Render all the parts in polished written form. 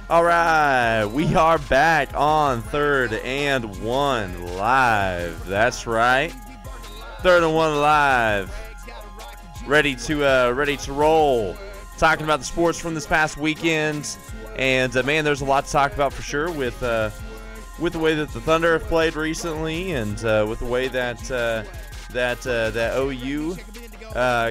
All right, we are back on 3rd&1 live. That's right, 3rd&1 live, ready to roll. Talking about the sports from this past weekend, and man, there's a lot to talk about for sure with the way that the Thunder have played recently, and with the way that that OU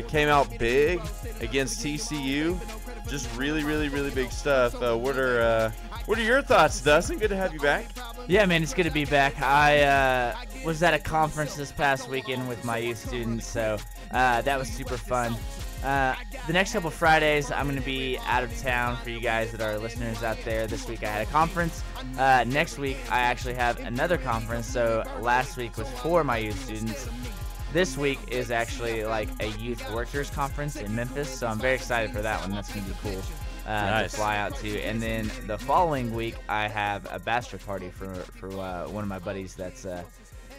came out big against TCU. Just really big stuff. What are your thoughts, Dustin? Good to have you back. Yeah, man, it's good to be back. I was at a conference this past weekend with my youth students, so that was super fun. The next couple Fridays, I'm going to be out of town for you guys that are listeners out there. This week I had a conference. Next week I actually have another conference, so last week was for my youth students. This week is actually like a youth workers conference in Memphis, so I'm very excited for that one. That's going to be cool to fly out to. And then the following week, I have a bachelor party for one of my buddies that's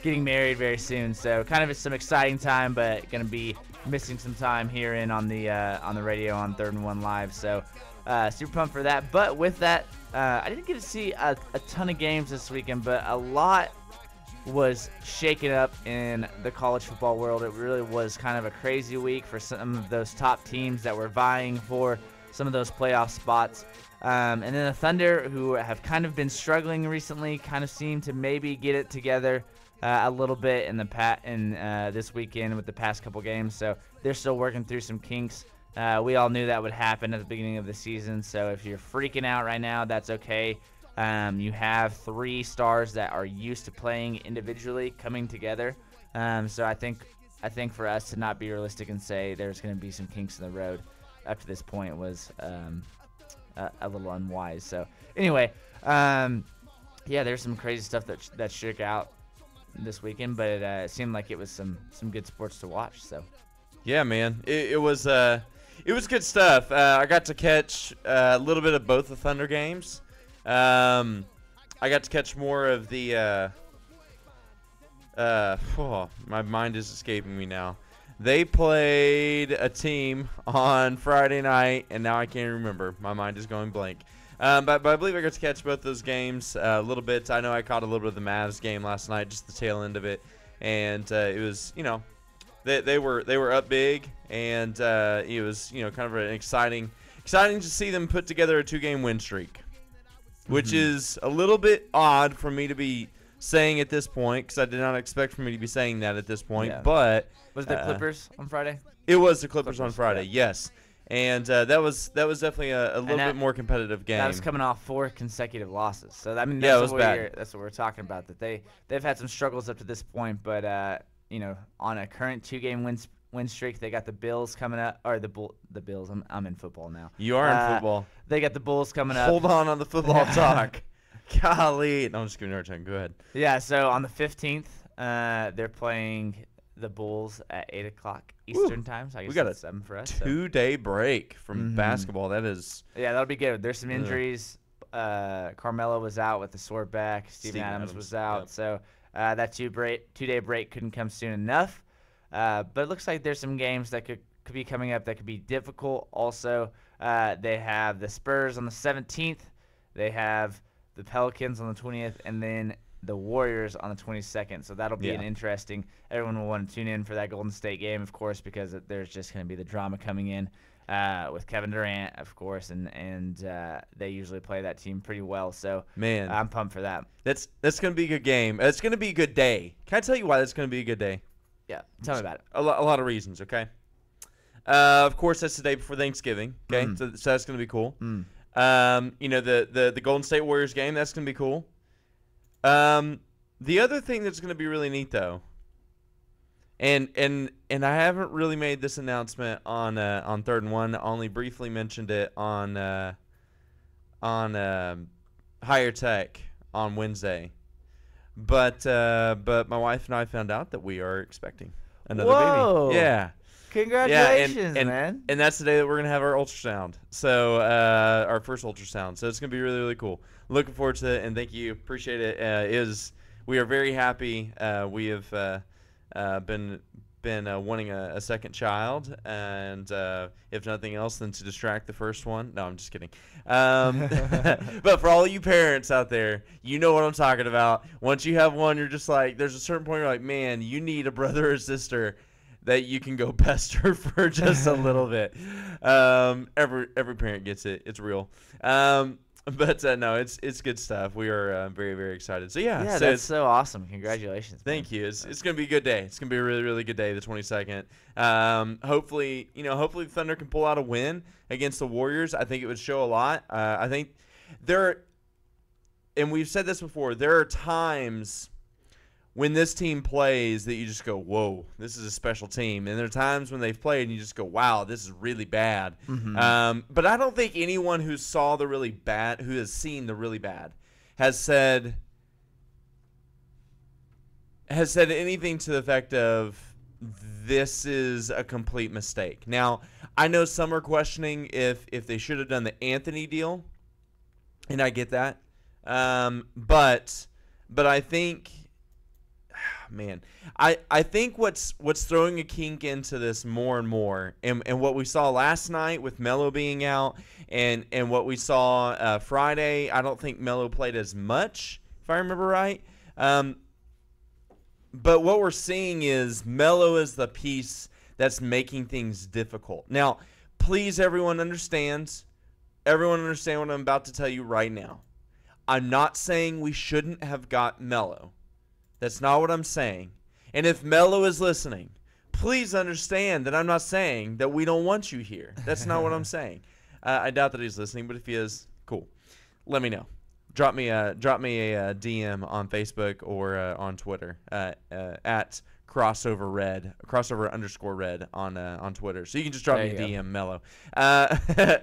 getting married very soon. So kind of some exciting time, but going to be missing some time here on the radio on 3rd&1 Live. So super pumped for that. But with that, I didn't get to see a ton of games this weekend, but a lot was shaken up in the college football world. It really was kind of a crazy week for some of those top teams that were vying for some of those playoff spots. And then the Thunder, who have kind of been struggling recently, kind of seem to maybe get it together a little bit in this weekend with the past couple games. So they're still working through some kinks. We all knew that would happen at the beginning of the season. So if you're freaking out right now, that's okay. You have three stars that are used to playing individually coming together. So I think for us to not be realistic and say there's going to be some kinks in the road up to this point was a little unwise. So anyway, yeah, there's some crazy stuff that shook out this weekend, but it seemed like it was some good sports to watch. So yeah, man, it was good stuff. I got to catch a little bit of both the Thunder games. I got to catch more of the my mind is escaping me now. They played a team on Friday night, and now I can't remember. My mind is going blank. But I believe I got to catch both those games a little bit. I know I caught a little bit of the Mavs game last night, just the tail end of it, and it was, they were up big, and it was, kind of an exciting to see them put together a 2-game win streak. Which is a little bit odd for me to be saying at this point, because I did not expect for me to be saying that at this point. Yeah. But was it the Clippers on Friday? It was the Clippers on Friday, yes. And that was definitely a little bit more competitive game. That was coming off 4 consecutive losses. So I mean, it was bad. That's what we're talking about. That they've had some struggles up to this point, but on a current 2-game win streak. They got the Bills coming up, or the Bills. I'm in football now. You are in football. They got the Bulls coming up. Hold on the football talk. Golly. No, I'm just giving you a hard time. Go ahead. Yeah, so on the 15th, they're playing the Bulls at 8 o'clock Eastern time. So I guess we got that's 7 for us. 2-day break from basketball. That is. Yeah, that'll be good. There's some injuries. Carmelo was out with a sore back. Steven Adams was out. Yep. So that 2-day break couldn't come soon enough. But it looks like there's some games that could be coming up that could be difficult. Also, they have the Spurs on the 17th. They have the Pelicans on the 20th, and then the Warriors on the 22nd. So that'll be an interesting. Everyone will want to tune in for that Golden State game, of course, because there's just going to be the drama coming in with Kevin Durant, of course, and they usually play that team pretty well. So man, I'm pumped for that. That's going to be a good game. It's going to be a good day. Can I tell you why that's going to be a good day? Yeah, tell me about it. A lot of reasons, okay? Of course, that's the day before Thanksgiving, okay? So that's going to be cool. The Golden State Warriors game, that's going to be cool. The other thing that's going to be really neat, though, and I haven't really made this announcement on 3rd&1. I only briefly mentioned it on Higher Tech on Wednesday. But my wife and I found out that we are expecting another baby. Yeah. Congratulations, man. And that's the day that we're going to have our ultrasound. So our first ultrasound. So it's going to be really, really cool. Looking forward to it, and thank you. Appreciate it. We are very happy. We have been been wanting a second child, and if nothing else, then to distract the first one. No, I'm just kidding. But for all you parents out there, you know what I'm talking about. Once you have one, you're just like, there's a certain point you're like, man, you need a brother or sister that you can go pester for just a little bit. Every parent gets it. It's real. But no, it's good stuff. We are very, very excited. So yeah, so that's so awesome. Congratulations. Thank you. It's gonna be a good day. It's gonna be a really, really good day, the 22nd. Hopefully the Thunder can pull out a win against the Warriors. I think it would show a lot. I think and we've said this before, there are times when this team plays that you just go, whoa, this is a special team. And there are times when they've played and you just go, wow, this is really bad. Mm-hmm. But I don't think anyone who has seen the really bad, has said anything to the effect of, this is a complete mistake. Now, I know some are questioning if they should have done the Anthony deal, and I get that. But I think... Man, I think what's throwing a kink into this more and more, and what we saw last night with Melo being out, and what we saw Friday, I don't think Melo played as much, if I remember right. But what we're seeing is Melo is the piece that's making things difficult. Now, please, everyone understand what I'm about to tell you right now. I'm not saying we shouldn't have got Melo. That's not what I'm saying. And if Melo is listening, please understand that I'm not saying that we don't want you here. That's not what I'm saying. I doubt that he's listening, but if he is, cool. Let me know. Drop me a DM on Facebook or on Twitter at crossover_red on Twitter. So you can just drop me a DM, Mello,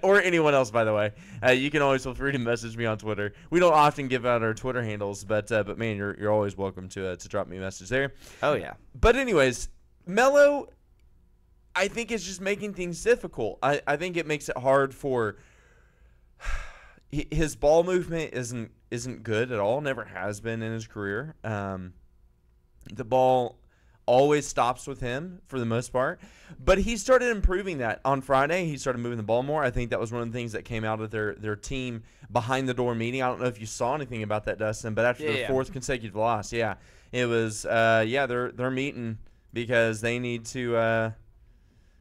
or anyone else. By the way, you can always feel free to message me on Twitter. We don't often give out our Twitter handles, but man, you're always welcome to drop me a message there. Oh yeah. But anyways, Mello, I think is just making things difficult. I think it makes it hard for. His ball movement isn't good at all. Never has been in his career. The ball always stops with him for the most part. But he started improving that. On Friday, he started moving the ball more. I think that was one of the things that came out of their team behind-the-door meeting. I don't know if you saw anything about that, Dustin, but after their fourth consecutive loss, it was they're meeting because they need to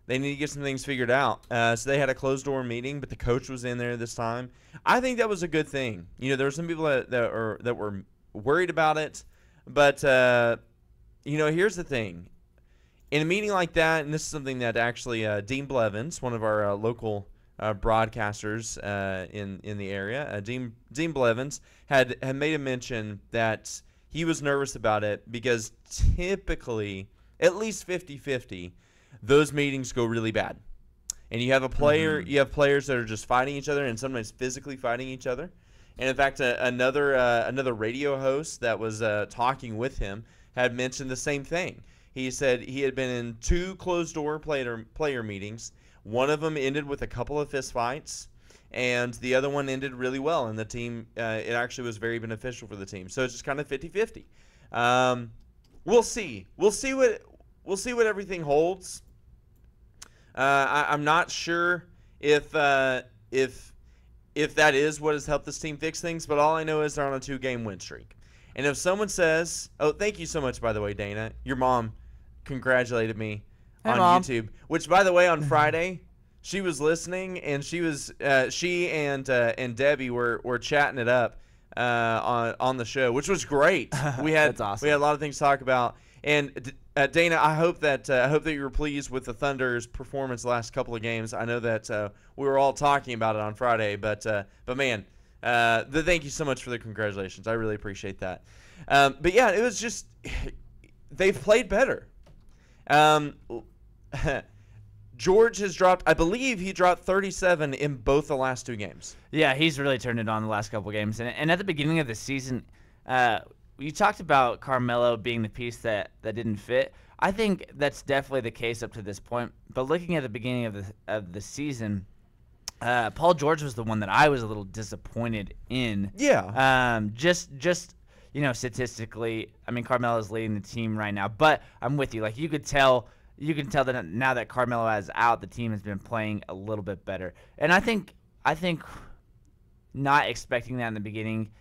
get some things figured out. So they had a closed-door meeting, but the coach was in there this time. I think that was a good thing. There were some people that were worried about it, but here's the thing. In a meeting like that, and this is something that actually Dean Blevins, one of our local broadcasters in the area, Dean Blevins had made a mention that he was nervous about it because typically, at least 50-50, those meetings go really bad. And you have you have players that are just fighting each other and sometimes physically fighting each other. And in fact, another radio host that was talking with him had mentioned the same thing. He said he had been in 2 closed-door player meetings. One of them ended with a couple of fistfights, and the other one ended really well. And the team, it actually was very beneficial for the team. So it's just kind of 50-50. We'll see. We'll see what everything holds. I'm not sure if that is what has helped this team fix things, but all I know is they're on a 2-game win streak. And if someone says, oh, thank you so much, by the way, Dana. Your mom congratulated me on YouTube, which, by the way, on Friday, she was listening, and she and Debbie were chatting it up on the show, which was great. That's awesome. We had a lot of things to talk about. And Dana, I hope that you were pleased with the Thunder's performance the last couple of games. I know that we were all talking about it on Friday, but man, thank you so much for the congratulations. I really appreciate that. But yeah, it was just they've played better. George has dropped, I believe he dropped 37 in both the last 2 games. Yeah, he's really turned it on the last couple of games. And at the beginning of the season, you talked about Carmelo being the piece that didn't fit. I think that's definitely the case up to this point. But looking at the beginning of the season, Paul George was the one that I was a little disappointed in. Yeah. Just statistically, I mean, Carmelo's leading the team right now. But I'm with you. Like, you could tell you can tell that now that Carmelo is out, the team has been playing a little bit better. And I think not expecting that in the beginning,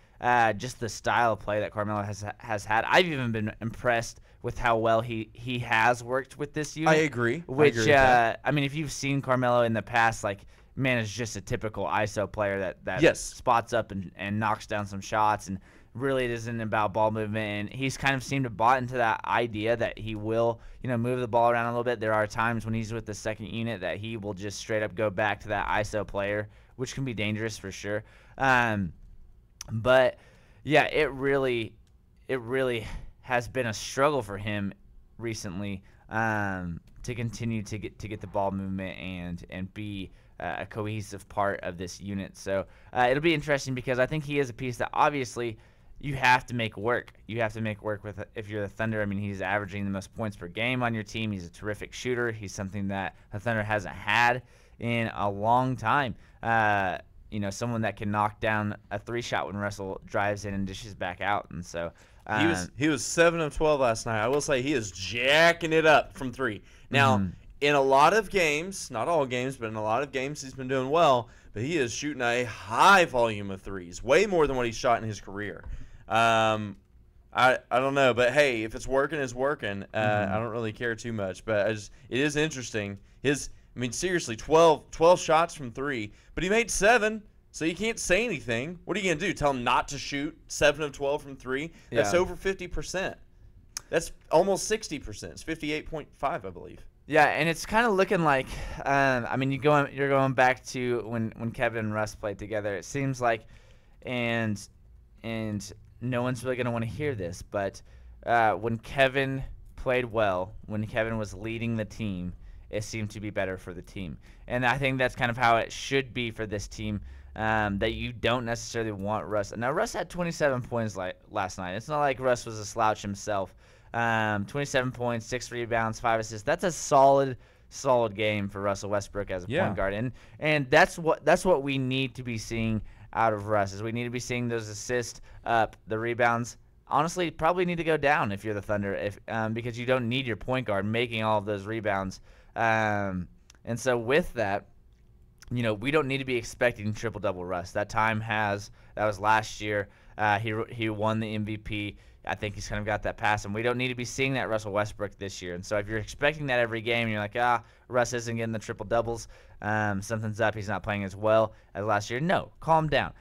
just the style of play that Carmelo has had. I've even been impressed with how well he has worked with this unit. I agree. Which, I agree with that. I mean, if you've seen Carmelo in the past, like, man is just a typical ISO player that Yes. spots up and knocks down some shots, and really it isn't about ball movement. And he's kind of seemed to bought into that idea that he will, move the ball around a little bit. There are times when he's with the second unit that he will just straight up go back to that ISO player, which can be dangerous for sure. But yeah, it really has been a struggle for him recently to continue to get the ball movement and be a cohesive part of this unit. So it'll be interesting because I think he is a piece that obviously you have to make work. You have to make work with if you're the Thunder. I mean, he's averaging the most points per game on your team. He's a terrific shooter. He's something that the Thunder hasn't had in a long time. Someone that can knock down a 3-shot when Russell drives in and dishes back out. And so he was 7 of 12 last night. I will say he is jacking it up from 3. Now, in a lot of games, not all games, but in a lot of games he's been doing well, but he is shooting a high volume of threes, way more than what he's shot in his career. I don't know, but hey, if it's working, it's working. I don't really care too much, but it is interesting. Seriously, 12 shots from 3, but he made 7, so you can't say anything. What are you going to do? Tell him not to shoot 7 of 12 from 3? That's over 50%. That's almost 60%. It's 58.5, I believe. Yeah, and it's kind of looking like, you're going back to when Kevin and Russ played together. It seems like, and no one's really going to want to hear this, but when Kevin played well, when Kevin was leading the team, it seemed to be better for the team. And I think that's kind of how it should be for this team, that you don't necessarily want Russ. Now, Russ had 27 points last night. It's not like Russ was a slouch himself. 27 points, 6 rebounds, 5 assists. That's a solid game for Russell Westbrook as a point guard. And that's what we need to be seeing out of Russ, is we need to be seeing those assists up, the rebounds. Honestly, probably need to go down if you're the Thunder, because you don't need your point guard making all of those rebounds. And so with that, we don't need to be expecting triple-double Russ. That was last year. He won the MVP. I think he's kind of got that pass, and we don't need to be seeing that Russell Westbrook this year. And so if you're expecting that every game, and you're like, Russ isn't getting the triple-doubles, something's up, he's not playing as well as last year. No, calm down.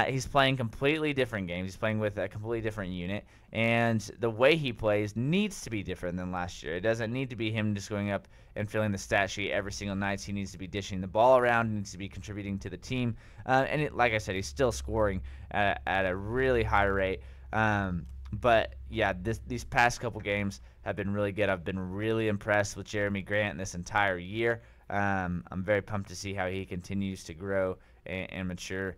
He's playing completely different games. He's playing with a completely different unit, and the way he plays needs to be different than last year. It doesn't need to be him just going up and filling the stat sheet every single night. He needs to be dishing the ball around. He needs to be contributing to the team. Like I said, he's still scoring at a really high rate. But yeah, these past couple games have been really good. I've been really impressed with Jeremy Grant this entire year. I'm very pumped to see how he continues to grow and mature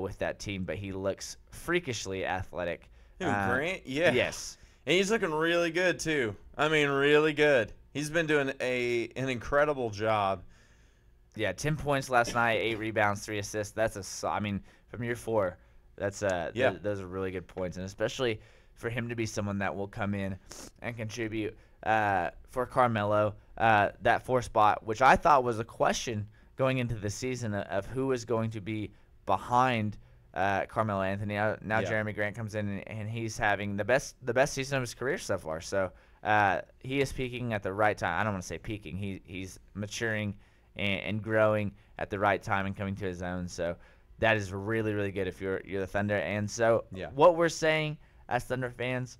with that team. But he looks freakishly athletic. Grant? Yeah. Yes. And he's looking really good too. I mean, really good. He's been doing an incredible job. Yeah, 10 points last night, 8 rebounds, 3 assists. From year 4, those are really good points, and especially for him to be someone that will come in and contribute for Carmelo, that 4 spot, which I thought was a question going into the season of who is going to be behind Carmelo Anthony. Now Jeremy Grant comes in and he's having the best season of his career so far. So he is peaking at the right time. I don't want to say peaking. He's maturing and growing at the right time and coming to his own. So that is really, really good if you're the Thunder. And so what we're saying as Thunder fans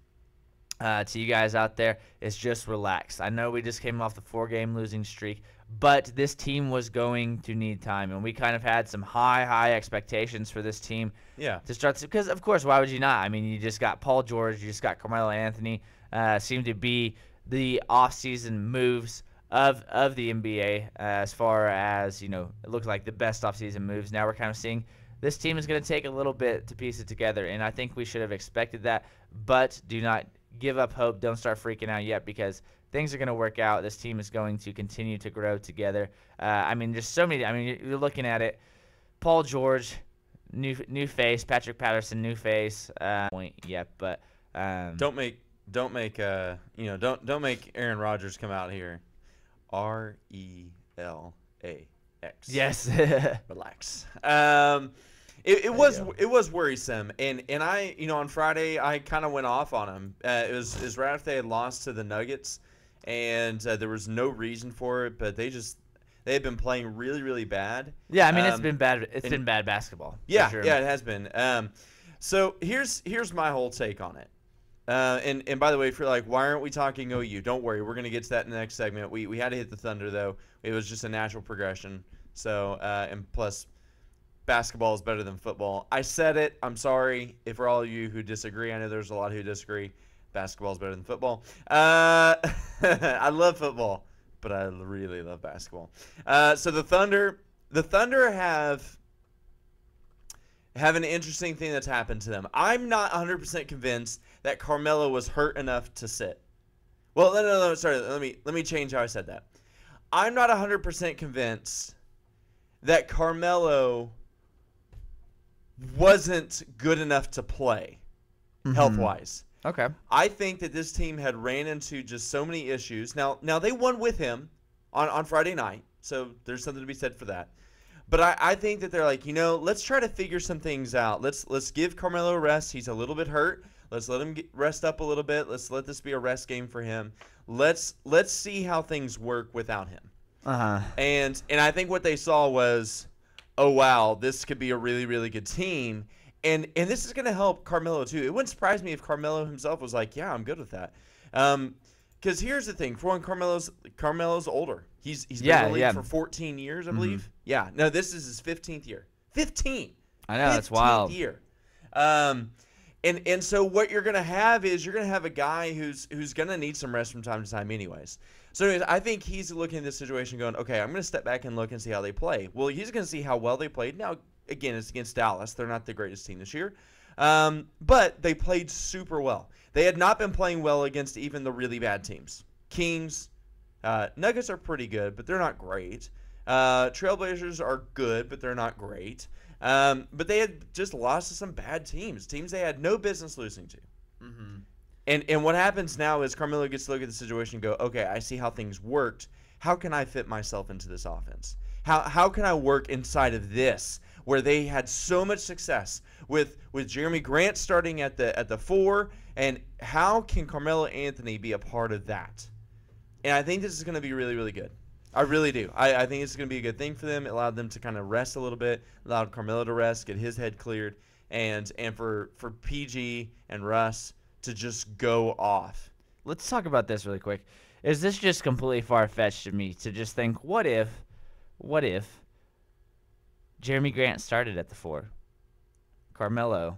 to you guys out there is just relax. I know we just came off the 4-game losing streak, but this team was going to need time, and we kind of had some high expectations for this team to start. Because, of course, why would you not? I mean, you just got Paul George, you just got Carmelo Anthony, seemed to be the offseason moves of the NBA as far as, it looked like the best offseason moves. Now we're kind of seeing this team is going to take a little bit to piece it together, and I think we should have expected that, but do not give up hope. Don't start freaking out yet, because things are going to work out. This team is going to continue to grow together. Just so many. You're looking at it. Paul George, new face. Patrick Patterson, new face. Point yet, but don't make Aaron Rodgers come out here. RELAX. Yes. Relax. It was worrisome, and I on Friday I kind of went off on them. It was right after they had lost to the Nuggets, and there was no reason for it, but they had been playing really, really bad. Yeah, I mean it's been bad. It's been bad basketball. Yeah, for sure. yeah, it has been. So here's my whole take on it. And by the way, if you're like, why aren't we talking OU? Don't worry, we're gonna get to that in the next segment. We had to hit the Thunder though. It was just a natural progression. So and plus, basketball is better than football. I said it. I'm sorry if for all of you who disagree. I know there's a lot who disagree. Basketball is better than football. I love football, but I really love basketball. So the Thunder have an interesting thing that's happened to them. I'm not 100% convinced that Carmelo was hurt enough to sit. Well, no, sorry. Let me change how I said that. I'm not 100% convinced that Carmelo wasn't good enough to play health-wise. Okay. I think that this team had ran into just so many issues. Now they won with him on Friday night, so there's something to be said for that. But I think that they're like, let's try to figure some things out. Let's give Carmelo a rest. He's a little bit hurt. Let's let him rest up a little bit. Let's let this be a rest game for him. Let's see how things work without him. And I think what they saw was, oh wow, this could be a really, really good team. And this is going to help Carmelo too. It wouldn't surprise me if Carmelo himself was like, yeah, I'm good with that. Because here's the thing. For one, Carmelo's older. He's been in the league for 14 years, I believe. Yeah. No, this is his 15th year. 15. I know, that's wild. 15th year. And so what you're going to have is you're going to have a guy who's going to need some rest from time to time anyways. So anyways, I think he's looking at this situation going, okay, I'm going to step back and look and see how they play. Well, he's going to see how well they played. Now, again, it's against Dallas. They're not the greatest team this year. But they played super well. They had not been playing well against even the really bad teams. Kings, Nuggets are pretty good, but they're not great. Trailblazers are good, but they're not great. But they had just lost to some bad teams they had no business losing to. And what happens now is Carmelo gets to look at the situation and go, okay, I see how things worked. How can I fit myself into this offense? How can I work inside of this where they had so much success with Jeremy Grant starting at the 4, and how can Carmelo Anthony be a part of that? And I think this is going to be really, really good. I really do. I think it's going to be a good thing for them. It allowed them to kind of rest a little bit, allowed Carmelo to rest, get his head cleared, and for PG and Russ to just go off. Let's talk about this really quick. Is this just completely far-fetched to me to just think, what if Jeremy Grant started at the 4, Carmelo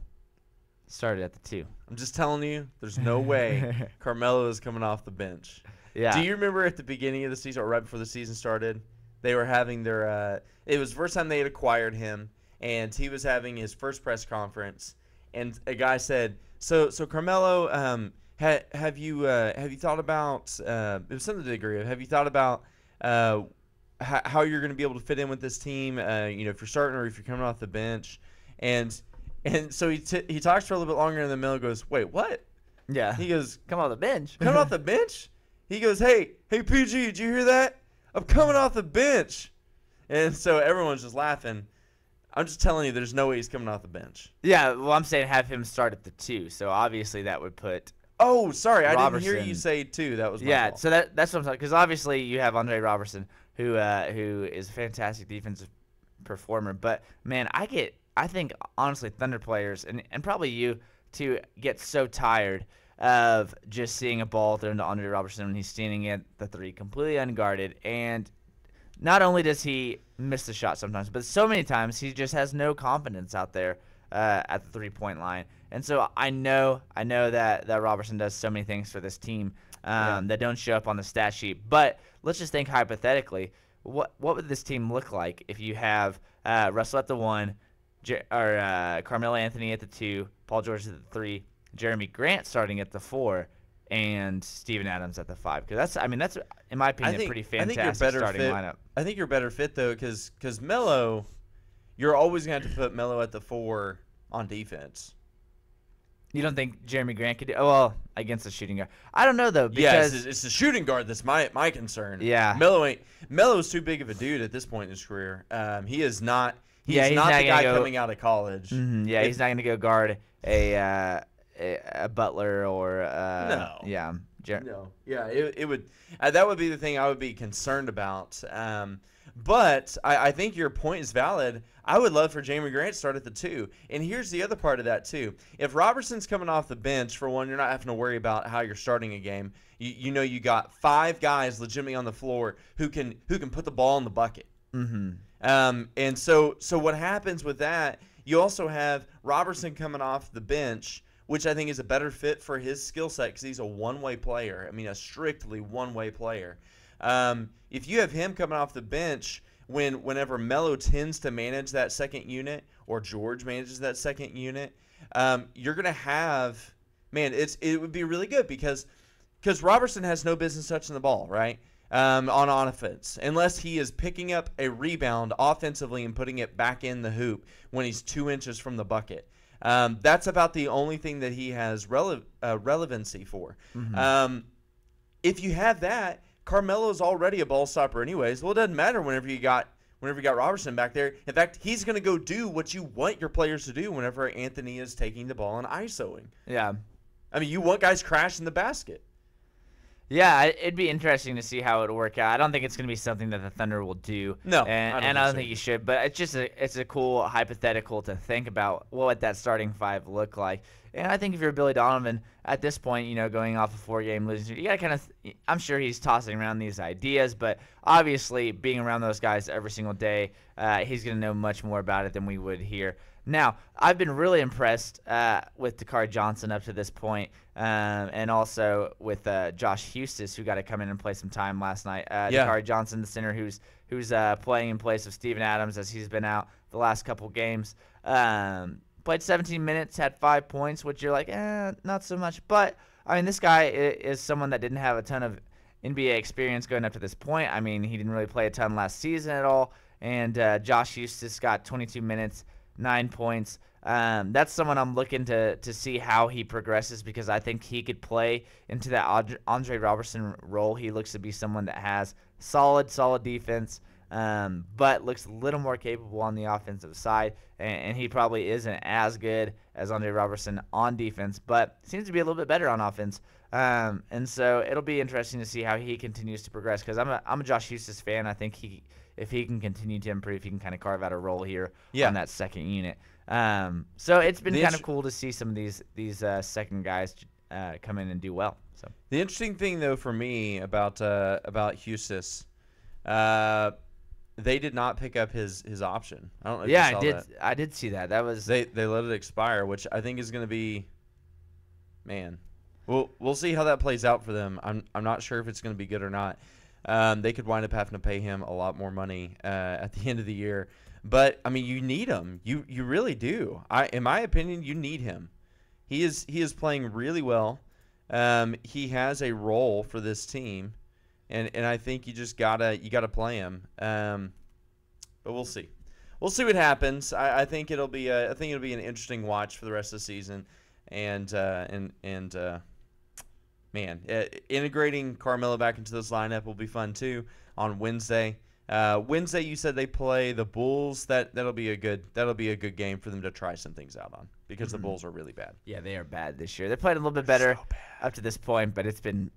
started at the 2? I'm just telling you, there's no way Carmelo is coming off the bench. Yeah. Do you remember at the beginning of the season, or right before the season started, they were having their it was the first time they had acquired him, and he was having his first press conference, and a guy said, so Carmelo, have you thought about it was something to the degree of, have you thought about how you're going to be able to fit in with this team, if you're starting or if you're coming off the bench, and so he talks for a little bit longer in the middle and goes, wait, what? Yeah. He goes, come off the bench. Come off the bench? He goes, hey PG, did you hear that? I'm coming off the bench. And so everyone's just laughing. I'm just telling you, there's no way he's coming off the bench. Yeah, well, I'm saying have him start at the 2. So obviously that would put. Oh, sorry, Robertson. I didn't hear you say 2. That was my fault. So that's what I'm talking. Because obviously you have Andre Robertson, who is a fantastic defensive performer. But man, I think honestly Thunder players and probably you too get so tired of just seeing a ball thrown to Andre Robertson when he's standing at the 3 completely unguarded, and not only does he miss the shot sometimes, but so many times he just has no confidence out there at the 3-point line. And so I know that Robertson does so many things for this team that don't show up on the stat sheet. But let's just think hypothetically, what would this team look like if you have Russell at the 1, or Carmelo Anthony at the 2, Paul George at the 3, Jeremy Grant starting at the 4, and Steven Adams at the 5? Because that's in my opinion a pretty fantastic starting lineup. I think you're better fit though, because Melo, you're always going to have to put Melo at the 4 on defense. You don't think Jeremy Grant could do? Oh, well, against the shooting guard. I don't know though because it's the shooting guard that's my concern. Yeah, Melo's too big of a dude at this point in his career. He is not. He's not the guy coming out of college. Mm-hmm, yeah, he's not going to go guard a Butler or no. Yeah. No. Yeah, it would. That would be the thing I would be concerned about. But I think your point is valid. I would love for Jeremy Grant to start at the 2. And here's the other part of that, too. If Robertson's coming off the bench, for one, you're not having to worry about how you're starting a game. You know you got 5 guys legitimately on the floor who can put the ball in the bucket. Mm-hmm. And so what happens with that, you also have Robertson coming off the bench, which I think is a better fit for his skill set because he's a one-way player. I mean, a strictly one-way player. If you have him coming off the bench whenever Melo tends to manage that second unit or George manages that second unit, you're going to have – man, it would be really good because Robertson has no business touching the ball, right, on offense, unless he is picking up a rebound offensively and putting it back in the hoop when he's 2 inches from the bucket. That's about the only thing that he has relevancy for. Mm-hmm. If you have that – Carmelo's already a ball stopper anyways. Well, it doesn't matter whenever you got Robertson back there. In fact, he's going to go do what you want your players to do whenever Anthony is taking the ball and ISOing. Yeah. I mean, you want guys crashing the basket. Yeah, it'd be interesting to see how it would work out. I don't think it's going to be something that the Thunder will do. No, and I don't think you should. But it's a cool hypothetical to think about what would that starting 5 look like. And I think if you're Billy Donovan at this point, going off a 4-game losing streak, you got to kind of. I'm sure he's tossing around these ideas, but obviously being around those guys every single day, he's going to know much more about it than we would here. Now, I've been really impressed with Dakari Johnson up to this point, and also with Josh Hustis, who got to come in and play some time last night. Dakari Johnson, the center, who's playing in place of Steven Adams as he's been out the last couple games. Played 17 minutes, had 5 points, which you're like, not so much. But, I mean, this guy is someone that didn't have a ton of NBA experience going up to this point. I mean, he didn't really play a ton last season at all. And Josh Hustis got 22 minutes, 9 points. That's someone I'm looking to see how he progresses because I think he could play into that Andre Robertson role. He looks to be someone that has solid defense, but looks a little more capable on the offensive side, and he probably isn't as good as Andre Robertson on defense, but seems to be a little bit better on offense. And so it'll be interesting to see how he continues to progress because I'm a Josh Hustis fan. I think if he can continue to improve, he can kind of carve out a role here on that second unit. So it's been kind of cool to see some of these second guys come in and do well. So the interesting thing though for me about Hustis, they did not pick up his option. I don't know if you saw that. I did see that. That was they let it expire, which I think is going to be, man. We'll see how that plays out for them. I'm not sure if it's going to be good or not. They could wind up having to pay him a lot more money at the end of the year. But I mean, you need him. You really do. In my opinion, you need him. He is playing really well. He has a role for this team. And I think you just gotta play him. But we'll see. We'll see what happens. I think it'll be an interesting watch for the rest of the season. And man, integrating Carmelo back into this lineup will be fun too on Wednesday. Wednesday, you said they play the Bulls. That'll be a good game for them to try some things out on because the Bulls are really bad. Yeah, they are bad this year. They're playing a little bit better up to this point, but it's been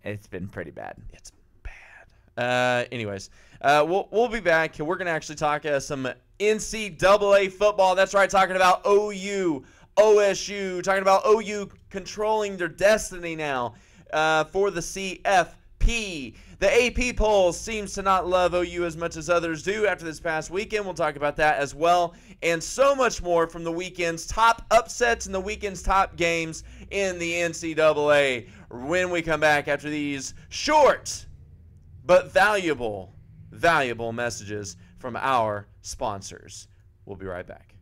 pretty bad. It's bad. Anyways, we'll be back. We're gonna actually talk some NCAA football. That's right, talking about OU, OSU, talking about OU controlling their destiny now for the CFP. The AP poll seems to not love OU as much as others do after this past weekend. We'll talk about that as well and so much more from the weekend's top upsets and the weekend's top games in the NCAA when we come back after these short but valuable messages from our sponsors. We'll be right back.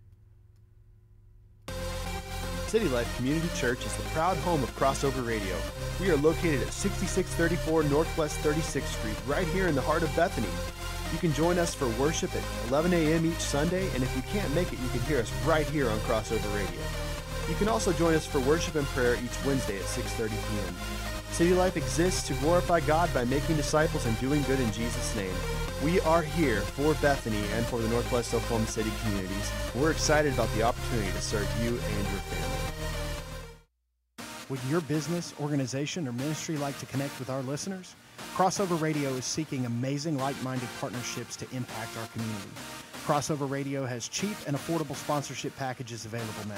City Life Community Church is the proud home of Crossover Radio. We are located at 6634 Northwest 36th Street, right here in the heart of Bethany. You can join us for worship at 11 a.m. each Sunday, and if you can't make it, you can hear us right here on Crossover Radio. You can also join us for worship and prayer each Wednesday at 6:30 p.m. City Life exists to glorify God by making disciples and doing good in Jesus' name. We are here for Bethany and for the Northwest Oklahoma City communities. We're excited about the opportunity to serve you and your family. Would your business, organization, or ministry like to connect with our listeners? Crossover Radio is seeking amazing like-minded partnerships to impact our community. Crossover Radio has cheap and affordable sponsorship packages available now.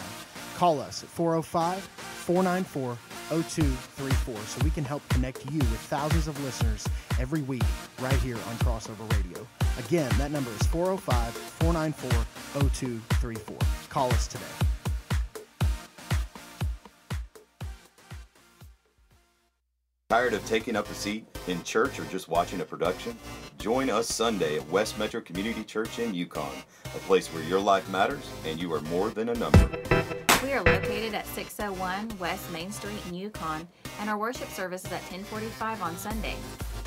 Call us at 405-494-0234 so we can help connect you with thousands of listeners every week right here on Crossover Radio. Again, that number is 405-494-0234. Call us today. Tired of taking up a seat in church or just watching a production? Join us Sunday at West Metro Community Church in Yukon, a place where your life matters and you are more than a number. We are located at 601 West Main Street in Yukon, and our worship service is at 10:45 on Sunday.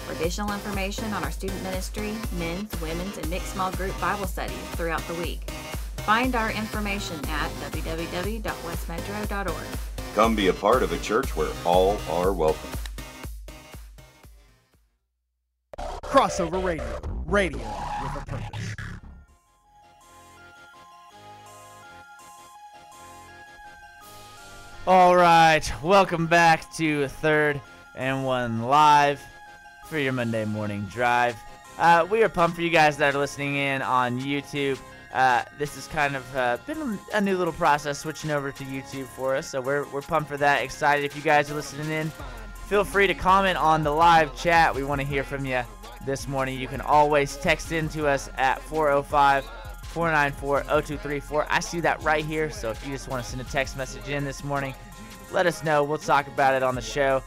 For additional information on our student ministry, men's, women's, and mixed small group Bible studies throughout the week, find our information at www.westmetro.org. Come be a part of a church where all are welcome. Crossover Radio. Radio with a purpose. All right, welcome back to 3rd and 1 Live for your Monday morning drive. We are pumped for you guys that are listening in on YouTube. This has kind of been a new little process switching over to YouTube for us, so we're pumped for that, excited. If you guys are listening in, feel free to comment on the live chat. We want to hear from you this morning. You can always text in to us at 405-494-0234. I see that right here, so if you just want to send a text message in this morning, let us know. We'll talk about it on the show.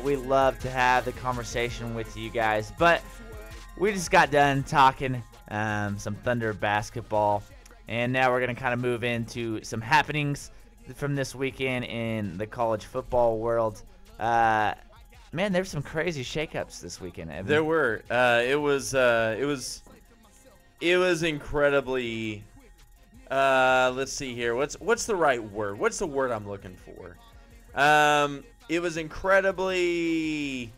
We love to have the conversation with you guys, but we just got done talking some Thunder basketball, and now we're going to kind of move into some happenings from this weekend in the college football world. Man, there's some crazy shakeups this weekend, Evan. There were. It was incredibly. Let's see here. What's the right word? What's the word I'm looking for? It was incredibly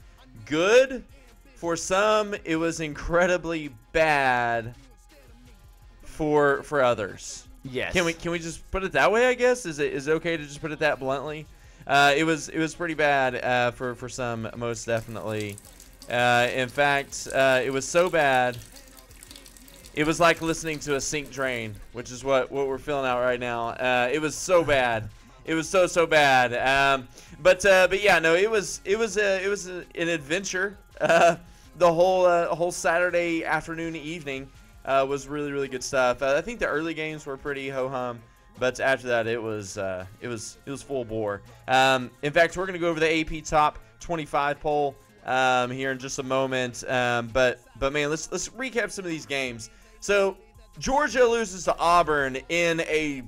good for some. It was incredibly bad for others. Yes. Can we just put it that way? I guess is it okay to just put it that bluntly? It was pretty bad for some, most definitely. In fact, it was so bad, it was like listening to a sink drain, which is what we're feeling out right now. It was so bad. It was so bad. But yeah, no, it was an adventure. The whole Saturday afternoon, evening was really good stuff. I think the early games were pretty ho hum. But after that, it was full bore. In fact, we're going to go over the AP Top 25 poll here in just a moment. But man, let's recap some of these games. So Georgia loses to Auburn in a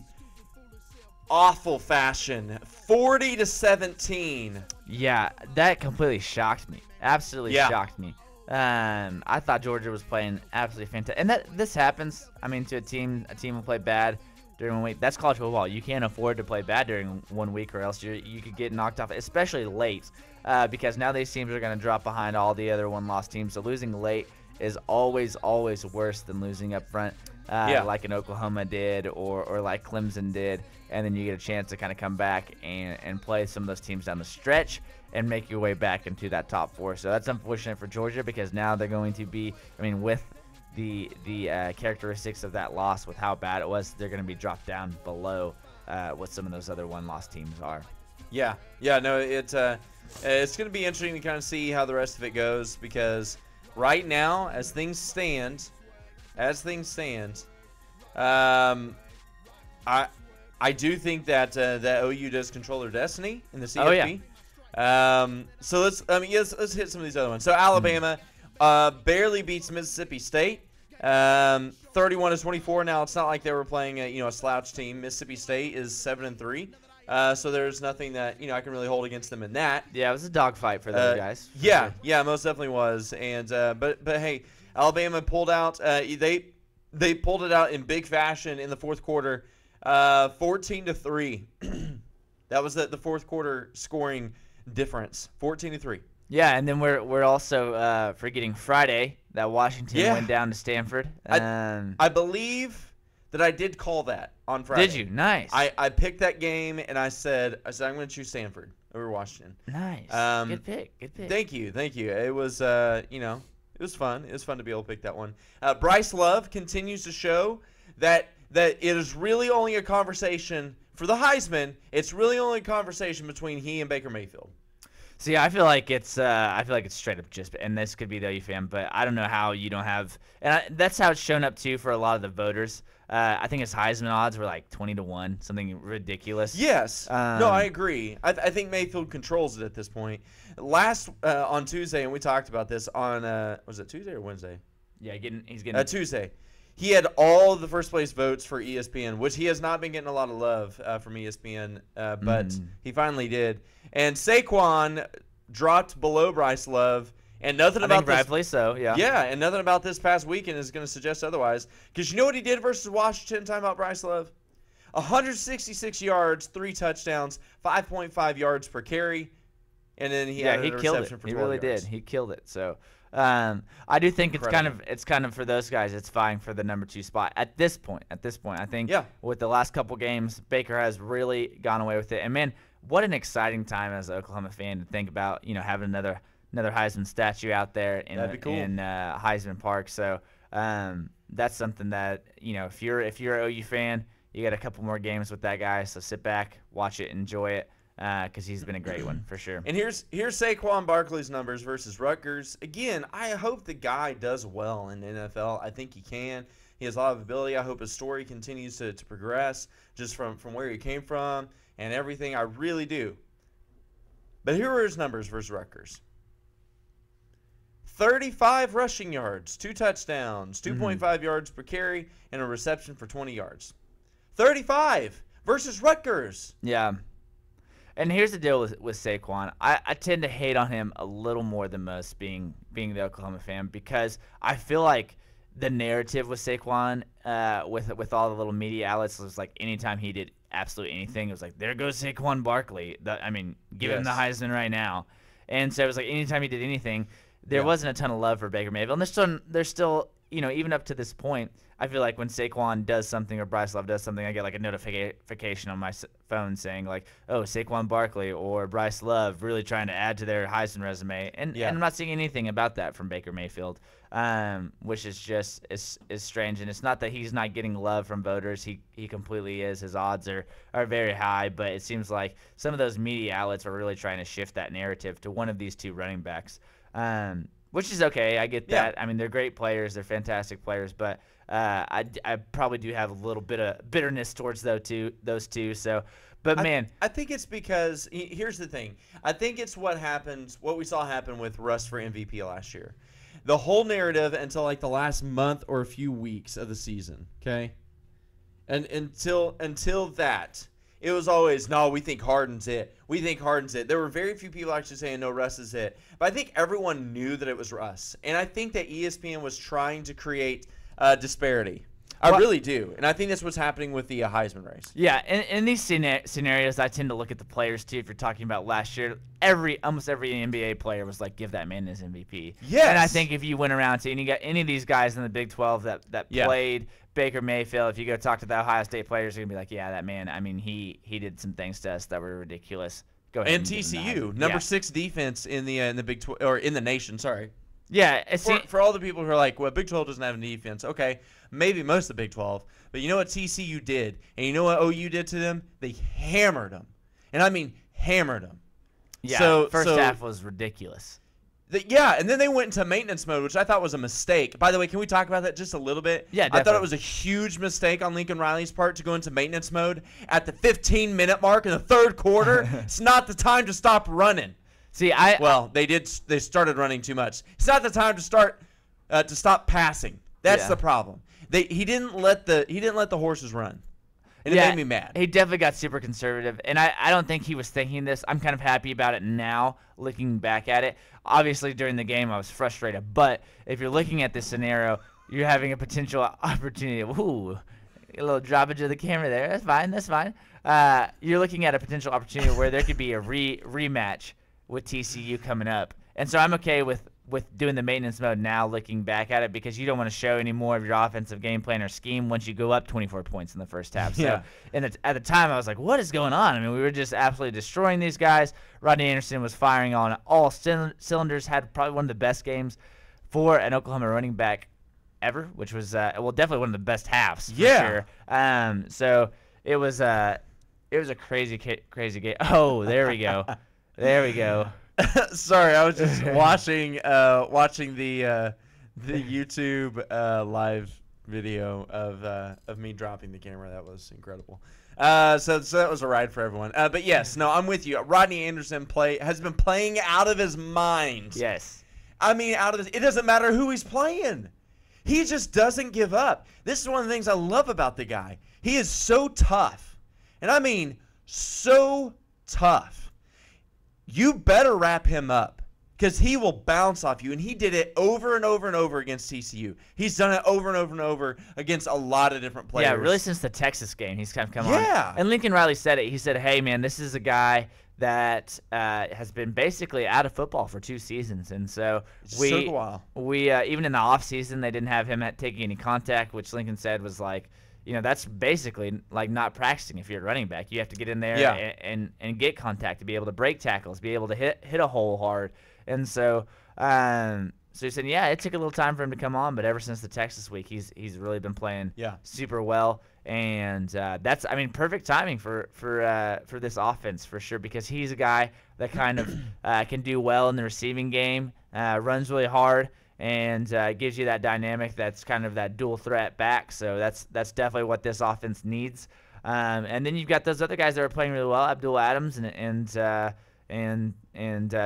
awful fashion, 40-17. Yeah, that completely shocked me. Absolutely shocked me. I thought Georgia was playing absolutely fantastic, and this happens. I mean, to a team will play bad during 1 week. That's college football. You can't afford to play bad during 1 week, or else you could get knocked off, especially late, because now these teams are going to drop behind all the other one-loss teams. So losing late is always worse than losing up front, like an Oklahoma did or like Clemson did, and then you get a chance to kind of come back and play some of those teams down the stretch and make your way back into that top four. So that's unfortunate for Georgia, because now they're going to be, I mean, with the characteristics of that loss, with how bad it was, they're going to be dropped down below what some of those other one-loss teams are. Yeah, no, it's going to be interesting to kind of see how the rest of it goes, because right now, as things stand, I do think that that OU does control their destiny in the CFP. Oh, yeah. So let's hit some of these other ones. So Alabama barely beats Mississippi State, 31-24. Now it's not like they were playing a slouch team. Mississippi State is 7-3. So there's nothing that I can really hold against them in that. Yeah, it was a dogfight for those guys. Yeah, most definitely was. And but hey, Alabama pulled out. They pulled it out in big fashion in the fourth quarter, 14-3. That was the fourth quarter scoring difference, 14-3. Yeah, and then we're also forgetting Friday that Washington went down to Stanford. I believe that I did call that on Friday. Did you? Nice. I picked that game, and I said I'm going to choose Stanford over Washington. Nice. Good pick. Good pick. Thank you. It was it was fun. It was fun to be able to pick that one. Bryce Love continues to show that it is really only a conversation for the Heisman. It's really only a conversation between he and Baker Mayfield. See, I feel like it's straight up just, and this could be the OU fan, but I don't know how you don't have, that's how it's shown up too for a lot of the voters. I think his Heisman odds were like 20-1, something ridiculous. Yes, no, I agree. I think Mayfield controls it at this point. Last on Tuesday, and we talked about this on was it Tuesday or Wednesday? Yeah, he's getting Tuesday. He had all of the first place votes for ESPN, which he has not been getting a lot of love from ESPN, but he finally did. And Saquon dropped below Bryce Love, and nothing about this. Rightfully so, yeah. Yeah, and nothing about this past weekend is going to suggest otherwise. Because you know what he did versus Washington? Time about Bryce Love, 166 yards, 3 touchdowns, 5.5 yards per carry, and then he had a reception for 12 yards. He really did. He killed it. So. I do think it's kind of for those guys. It's vying for the number 2 spot at this point. I think with the last couple games, Baker has really gone away with it. And man, what an exciting time as an Oklahoma fan to think about. Having another Heisman statue out there in Heisman Park. So that's something that if you're an OU fan, you got a couple more games with that guy. So sit back, watch it, enjoy it. Because he's been a great one for sure. And here's Saquon Barkley's numbers versus Rutgers. Again, I hope the guy does well in the NFL. I think he can. He has a lot of ability. I hope his story continues to progress just from where he came from and everything. I really do. But here are his numbers versus Rutgers. 35 rushing yards, 2 touchdowns, 2.5 yards per carry, and a reception for 20 yards. 35 versus Rutgers. Yeah. And here's the deal with Saquon. I tend to hate on him a little more than most, being the Oklahoma fan, because I feel like the narrative with Saquon, with all the little media outlets, was like anytime he did absolutely anything, it was like, there goes Saquon Barkley. Give him the Heisman right now. And so it was like anytime he did anything, there wasn't a ton of love for Baker Mayfield. And there's still even up to this point, I feel like when Saquon does something or Bryce Love does something, I get like a notification on my phone saying like, oh, Saquon Barkley or Bryce Love really trying to add to their Heisman resume. And I'm not seeing anything about that from Baker Mayfield, which is just is strange. And it's not that he's not getting love from voters. He completely is. His odds are very high. But it seems like some of those media outlets are really trying to shift that narrative to one of these 2 running backs. Which is okay. I get that. I mean, they're great players. They're fantastic players. But I probably do have a little bit of bitterness towards those two. So, but man, I think it's because here's the thing. I think it's what we saw happen with Russ for MVP last year. The whole narrative until like the last month or a few weeks of the season. Okay, and until that. It was always, no, we think Harden's it. We think Harden's it. There were very few people actually saying, no, Russ is it. But I think everyone knew that it was Russ. And I think that ESPN was trying to create disparity. I really do. And I think that's what's happening with the Heisman race. Yeah, in these scenarios, I tend to look at the players, too. If you're talking about last year, almost every NBA player was like, give that man his MVP. Yes. And I think if you went around to any of these guys in the Big 12 that played Baker Mayfield, if you go talk to the Ohio State players, they're going to be like, yeah, that man, I mean, he did some things to us that were ridiculous. Go ahead. And TCU, number 6 defense in the Big 12, or in the nation, sorry. Yeah. For all the people who are like, well, Big 12 doesn't have any defense. Okay, maybe most of the Big 12. But you know what TCU did? And you know what OU did to them? They hammered them. And I mean hammered them. Yeah, first half was ridiculous. And then they went into maintenance mode, which I thought was a mistake. By the way, can we talk about that just a little bit? Yeah, definitely. I thought it was a huge mistake on Lincoln Riley's part to go into maintenance mode at the 15-minute mark in the 3rd quarter. It's not the time to stop running. See, they started running too much. It's not the time to stop passing. That's the problem. He didn't let the horses run. And it made me mad. He definitely got super conservative, and I don't think he was thinking this. I'm kind of happy about it now, looking back at it. Obviously, during the game, I was frustrated. But if you're looking at this scenario, you're having a potential opportunity. a little droppage of the camera there. That's fine. That's fine. You're looking at a potential opportunity where there could be a rematch with TCU coming up. And so I'm okay with doing the maintenance mode now, looking back at it, because you don't want to show any more of your offensive game plan or scheme once you go up 24 points in the first half. So at the time, I was like, what is going on? I mean, we were just absolutely destroying these guys. Rodney Anderson was firing on all cylinders, had probably one of the best games for an Oklahoma running back ever, which was, definitely one of the best halves for sure. So it was a crazy game. Oh, there we go. There we go. Sorry, I was just watching the YouTube live video of me dropping the camera. That was incredible. So that was a ride for everyone. But yes, no, I'm with you. Rodney Anderson has been playing out of his mind. Yes. I mean, it doesn't matter who he's playing. He just doesn't give up. This is one of the things I love about the guy. He is so tough. And I mean, so tough. You better wrap him up, because he will bounce off you. And he did it over and over and over against TCU. He's done it over and over and over against a lot of different players. Yeah, really since the Texas game, he's kind of come on. Yeah. And Lincoln Riley said it. He said, hey, man, this is a guy that has been basically out of football for 2 seasons. And so we even in the offseason, they didn't have him taking any contact, which Lincoln said was like, that's basically like not practicing if you're a running back. You have to get in there and get contact to be able to break tackles, be able to hit a hole hard. And so he said, it took a little time for him to come on, but ever since the Texas week, he's really been playing super well. And that's, perfect timing for this offense for sure, because he's a guy that kind of can do well in the receiving game, runs really hard, and gives you that dynamic that's kind of that dual threat back. So that's definitely what this offense needs. And then you've got those other guys that are playing really well, Abdul Adams and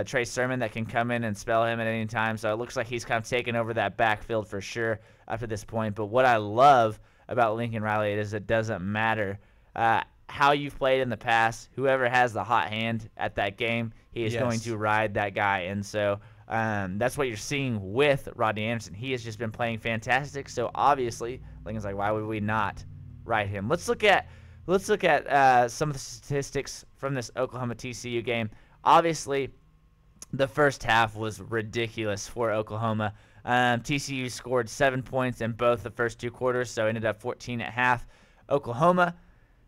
Trey Sermon, that can come in and spell him at any time. So it looks like he's kind of taken over that backfield for sure after this point. But what I love about Lincoln Riley is it doesn't matter how you've played in the past. Whoever has the hot hand at that game, he is going to ride that guy. And so that's what you're seeing with Rodney Anderson. He has just been playing fantastic. So obviously, Lincoln's like, why would we not ride him? Let's look at some of the statistics from this Oklahoma TCU game. Obviously, the first half was ridiculous for Oklahoma. TCU scored 7 points in both the first 2 quarters, so ended up 14 at half. Oklahoma,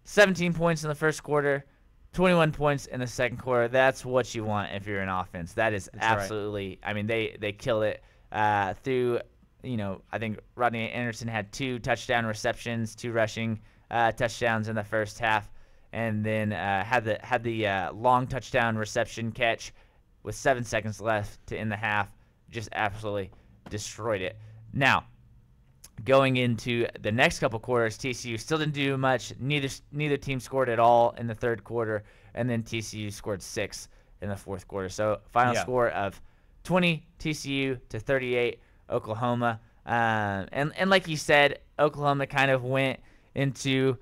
17 points in the first quarter, 21 points in the second quarter. That's what you want if you're an offense. That's absolutely right. They killed it through, I think Rodney Anderson had 2 touchdown receptions, 2 rushing touchdowns in the first half, and then had the long touchdown reception catch with 7 seconds left to end the half. Just absolutely destroyed it. Now, going into the next couple quarters, TCU still didn't do much. Neither team scored at all in the third quarter, and then TCU scored 6 in the fourth quarter. So final score of 20 TCU to 38 Oklahoma. And like you said, Oklahoma kind of went into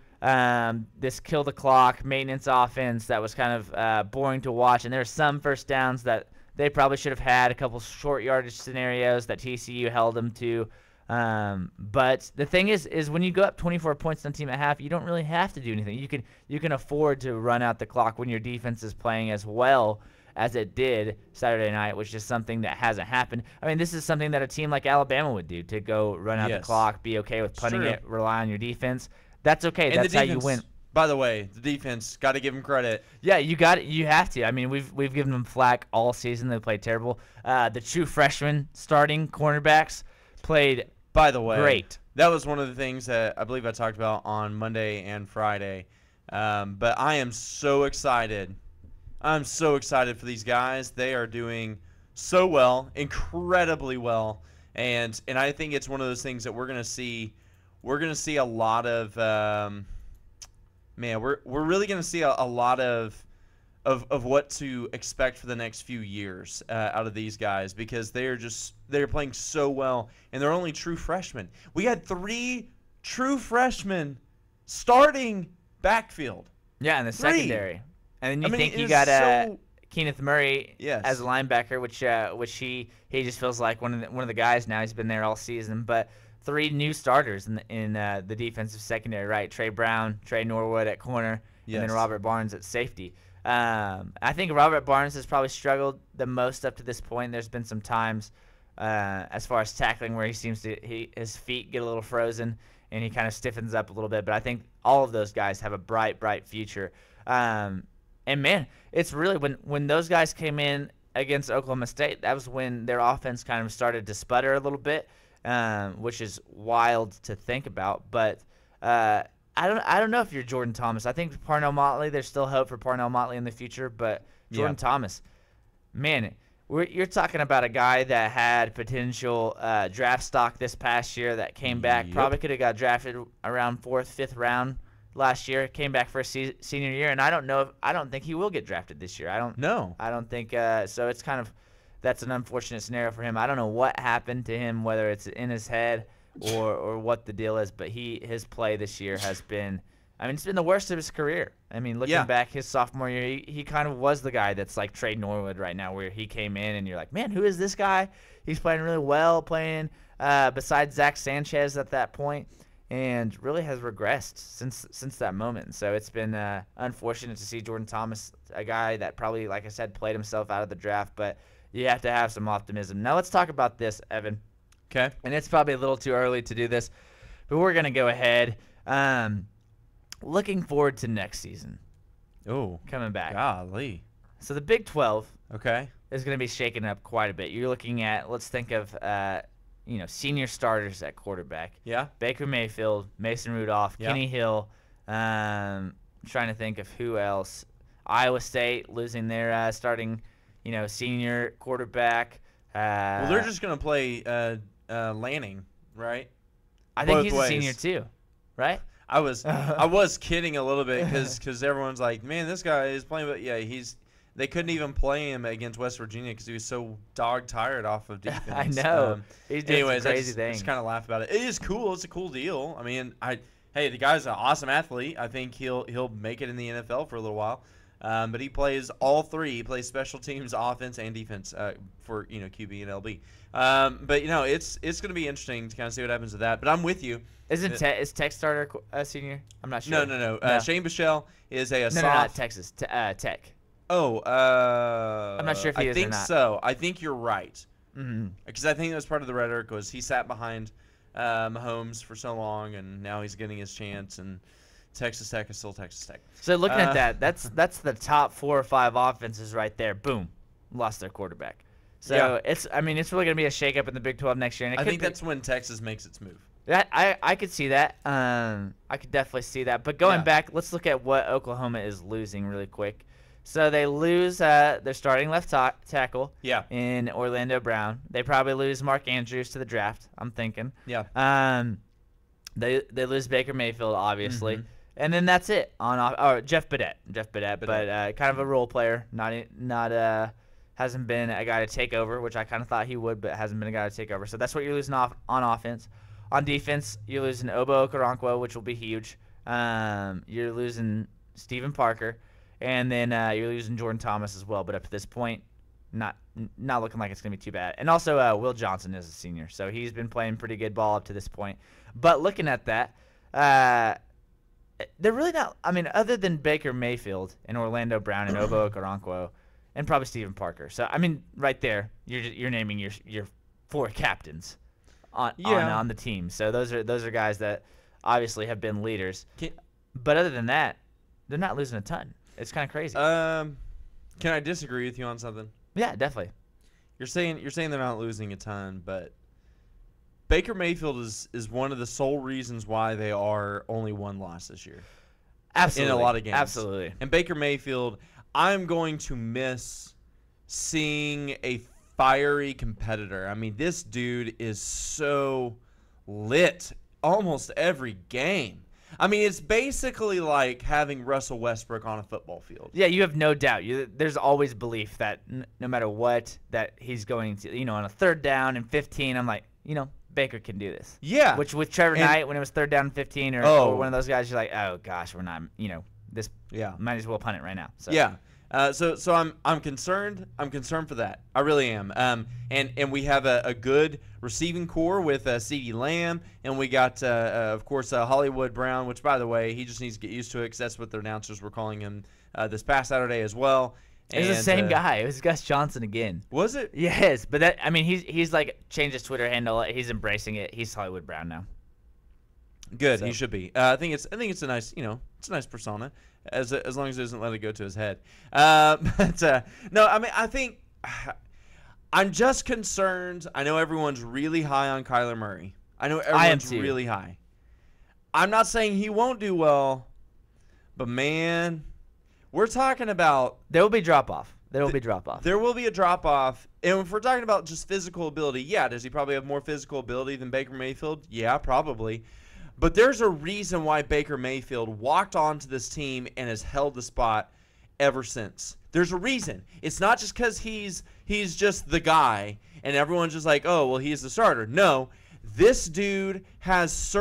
this kill the clock maintenance offense that was kind of boring to watch. And there were some first downs that they probably should have had, a couple short yardage scenarios that TCU held them to. But the thing is when you go up 24 points on team at half, you don't really have to do anything. You can afford to run out the clock when your defense is playing as well as it did Saturday night, which is something that hasn't happened. This is something that a team like Alabama would do, to go run out the clock, be okay with punting it, rely on your defense. That's okay. And that's how you win. By the way, the defense, got to give them credit. Yeah, you got it. You have to. We've given them flack all season. They played terrible. The true freshman starting cornerbacks played great. That was one of the things that I believe I talked about on Monday and Friday. But I am so excited. I'm so excited for these guys. They are doing so well, incredibly well. And I think it's one of those things that we're going to see. We're going to see a lot of we're really going to see a lot of what to expect for the next few years out of these guys, because they're playing so well, and they're only true freshmen. We had 3 true freshmen starting backfield. Yeah, in the secondary. And then you got Kenneth Murray as a linebacker, which he just feels like one of the guys now. He's been there all season, but 3 new starters in the defensive secondary, right? Trey Brown, Trey Norwood at corner, and then Robert Barnes at safety. I think Robert Barnes has probably struggled the most up to this point. There's been some times as far as tackling where he seems to his feet get a little frozen and he kind of stiffens up a little bit. But I think all of those guys have a bright future. And man, it's really when those guys came in against Oklahoma State, that was when their offense kind of started to sputter a little bit, which is wild to think about. But I don't know if you're Jordan Thomas. I think Parnell Motley, there's still hope for Parnell Motley in the future, but Jordan Thomas, man, you're talking about a guy that had potential draft stock this past year that came back, probably could have got drafted around 4th, 5th round last year, came back for a senior year, and I don't think he will get drafted this year. I don't think so. It's kind of, that's an unfortunate scenario for him. I don't know what happened to him, whether it's in his head or what the deal is, but his play this year has been, I mean, it's been the worst of his career. I mean, looking back, his sophomore year, he kind of was the guy that's like Trey Norwood right now, where he came in and you're like, man, who is this guy? He's playing really well, playing besides Zach Sanchez at that point, and really has regressed since that moment. So it's been unfortunate to see Jordan Thomas, a guy that probably, like I said, played himself out of the draft, but you have to have some optimism. Now let's talk about this, Evan. Okay. And it's probably a little too early to do this, but we're going to go ahead. Looking forward to next season. Oh, coming back. Golly. So the Big 12 is going to be shaken up quite a bit. You're looking at, let's think of, senior starters at quarterback. Yeah. Baker Mayfield, Mason Rudolph, Kenny Hill. Trying to think of who else. Iowa State losing their starting, senior quarterback. Well, they're just going to play Lanning, right? I think Both he's ways. a senior too, right? I was kidding a little bit because everyone's like, man, this guy is playing, but they couldn't even play him against West Virginia because he was so dog tired off of defense. I know. He's doing anyways, some crazy things. I just kind of laugh about it. It is cool. It's a cool deal. I mean, the guy's an awesome athlete. I think he'll make it in the NFL for a little while. But he plays all 3. He plays special teams, offense, and defense for QB and LB. But it's going to be interesting to kind of see what happens with that. But I'm with you. Is Tech starter a senior? I'm not sure. No. Shane Bichelle is a soft. No, not Texas. Tech. Oh, I'm not sure if he is or not. I think so. I think you're right. Mm-hmm. Because I think that was part of the rhetoric was he sat behind Mahomes for so long, and now he's getting his chance, and Texas Tech is still Texas Tech. So looking at that, that's the top 4 or 5 offenses right there. Boom, lost their quarterback. So it's really going to be a shakeup in the Big 12 next year. And I think that's when Texas makes its move. I could see that. I could definitely see that. But going back, let's look at what Oklahoma is losing really quick. So they lose their starting left tackle in Orlando Brown. They probably lose Mark Andrews to the draft, I'm thinking. Yeah. They lose Baker Mayfield, obviously. Mm-hmm. And then that's it. Jeff Badette, but kind of a role player. Not hasn't been a guy to take over, which I kind of thought he would, but hasn't been a guy to take over. So that's what you're losing on offense. On defense, you're losing Obo Okoronkwo, which will be huge. You're losing Stephen Parker. And then you're losing Jordan Thomas as well. But up to this point, not looking like it's going to be too bad. And also Will Johnson is a senior. So he's been playing pretty good ball up to this point. But looking at that, they're really not – I mean, other than Baker Mayfield and Orlando Brown and Obo Okoronkwo and probably Stephen Parker. So, I mean, right there, you're naming your 4 captains on the team. So those are guys that obviously have been leaders. But other than that, they're not losing a ton. It's kind of crazy. Can I disagree with you on something? Yeah, definitely. You're saying they're not losing a ton, but Baker Mayfield is one of the sole reasons why they are only 1 loss this year. Absolutely. In a lot of games. Absolutely. And Baker Mayfield, I'm going to miss seeing a fiery competitor. I mean, this dude is so lit almost every game. I mean, it's basically like having Russell Westbrook on a football field. Yeah, you have no doubt. There's always belief that no matter what, that he's going to, on a 3rd down and 15, I'm like, Baker can do this. Yeah. Which with Trevor Knight, when it was 3rd down and 15 or one of those guys, you're like, oh, gosh, we're not, this might as well punt it right now. So. Yeah. So I'm concerned. I'm concerned for that. I really am. And we have a good receiving core with CeeDee Lamb, and we got of course Hollywood Brown, which by the way he just needs to get used to it because that's what the announcers were calling him this past Saturday as well. It's the same guy. It was Gus Johnson again. Was it? Yes, but he's like changed his Twitter handle. He's embracing it. He's Hollywood Brown now. Good. So. He should be. I think it's a nice it's a nice persona as long as it doesn't let it go to his head. But no, I mean I think I'm just concerned. I know everyone's really high on Kyler Murray. I know everyone's really high. I'm not saying he won't do well, but man. We're talking about there will be drop off. There will be drop off. There will be a drop off, and if we're talking about just physical ability, yeah, does he probably have more physical ability than Baker Mayfield? Yeah, probably. But there's a reason why Baker Mayfield walked onto this team and has held the spot ever since. There's a reason. It's not just because he's just the guy, and everyone's just like, oh, well, he's the starter. No, this dude has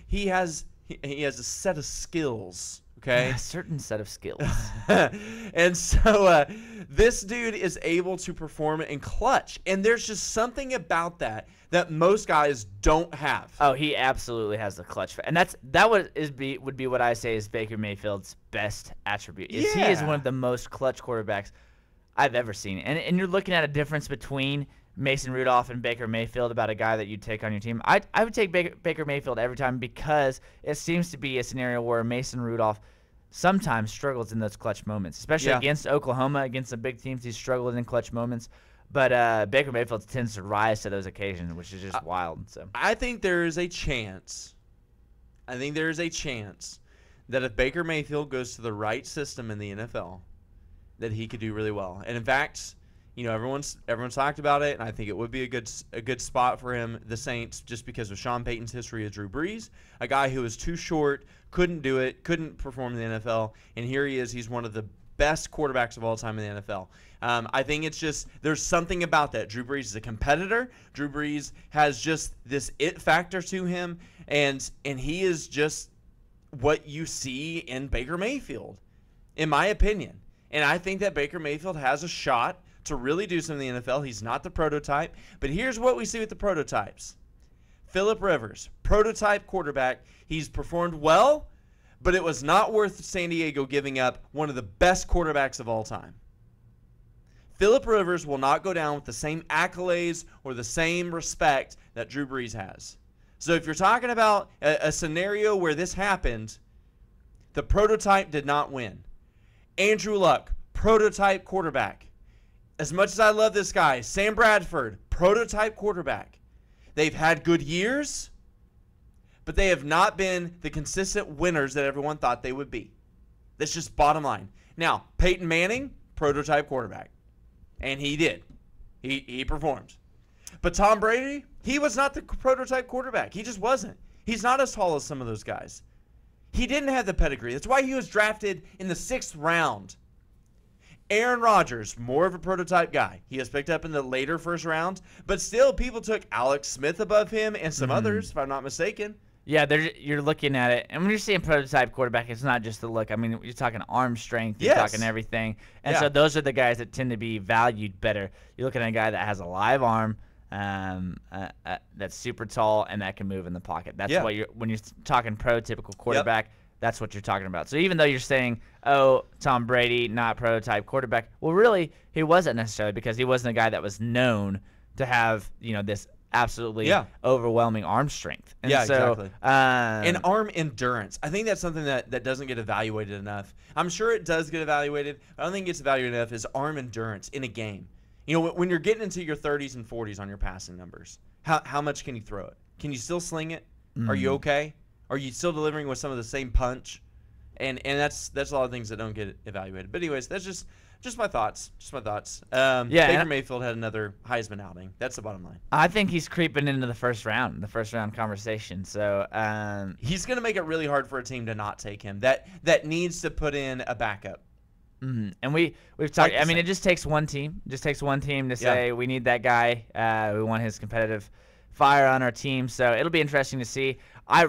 he has a set of skills. Okay, a certain set of skills. And so this dude is able to perform in clutch. And there's just something about that most guys don't have. Oh, he absolutely has the clutch. And that would be what I say is Baker Mayfield's best attribute. He is one of the most clutch quarterbacks I've ever seen. And you're looking at a difference between Mason Rudolph and Baker Mayfield about a guy that you'd take on your team. I would take Baker Mayfield every time because it seems to be a scenario where Mason Rudolph sometimes struggles in those clutch moments, especially against Oklahoma, against the big teams. He's struggled in clutch moments. But Baker Mayfield tends to rise to those occasions, which is just wild. So I think there is a chance. that if Baker Mayfield goes to the right system in the NFL, that he could do really well. And in fact, everyone's talked about it, and I think it would be a good spot for him, the Saints, just because of Sean Payton's history of Drew Brees, a guy who was too short, couldn't do it, couldn't perform in the NFL, and here he is. He's one of the best quarterbacks of all time in the NFL. I think it's just there's something about that. Drew Brees is a competitor. Drew Brees has just this it factor to him, and he is just what you see in Baker Mayfield, in my opinion. And I think that Baker Mayfield has a shot to really do something in the NFL. He's not the prototype, but here's what we see with the prototypes. Phillip Rivers, prototype quarterback. He's performed well, but it was not worth San Diego giving up one of the best quarterbacks of all time. Phillip Rivers will not go down with the same accolades or the same respect that Drew Brees has. So if you're talking about a scenario where this happened, the prototype did not win. Andrew Luck, prototype quarterback. As much as I love this guy, Sam Bradford, prototype quarterback. They've had good years, but they have not been the consistent winners that everyone thought they would be. That's just bottom line. Now, Peyton Manning, prototype quarterback. And he did. He performed. But Tom Brady, he was not the prototype quarterback. He just wasn't. He's not as tall as some of those guys. He didn't have the pedigree. That's why he was drafted in the 6th round. Aaron Rodgers, more of a prototype guy. He was picked up in the later first round, but still people took Alex Smith above him and some others, if I'm not mistaken. Yeah, you're looking at it, and when you're seeing prototype quarterback, it's not just the look. I mean, you're talking arm strength, you're talking everything. And so those are the guys that tend to be valued better. You're looking at a guy that has a live arm, that's super tall, and that can move in the pocket. That's what when you're talking prototypical quarterback, that's what you're talking about. So even though you're saying, oh, Tom Brady, not prototype quarterback, well, really, he wasn't necessarily, because he wasn't a guy that was known to have, this absolutely overwhelming arm strength. And exactly. And arm endurance. I think that's something that doesn't get evaluated enough. I'm sure it does get evaluated. I don't think it gets evaluated enough is arm endurance in a game. When you're getting into your 30s and 40s on your passing numbers, how much can you throw it? Can you still sling it? Are you okay? Are you still delivering with some of the same punch? And that's a lot of things that don't get evaluated. But anyways, that's just my thoughts. Baker Mayfield had another Heisman outing. That's the bottom line. I think he's creeping into the first round conversation. So he's going to make it really hard for a team to not take him. That needs to put in a backup. Mm-hmm. And we've talked. I mean, it just takes one team. It just takes one team to say we need that guy. We want his competitive fire on our team. So it'll be interesting to see.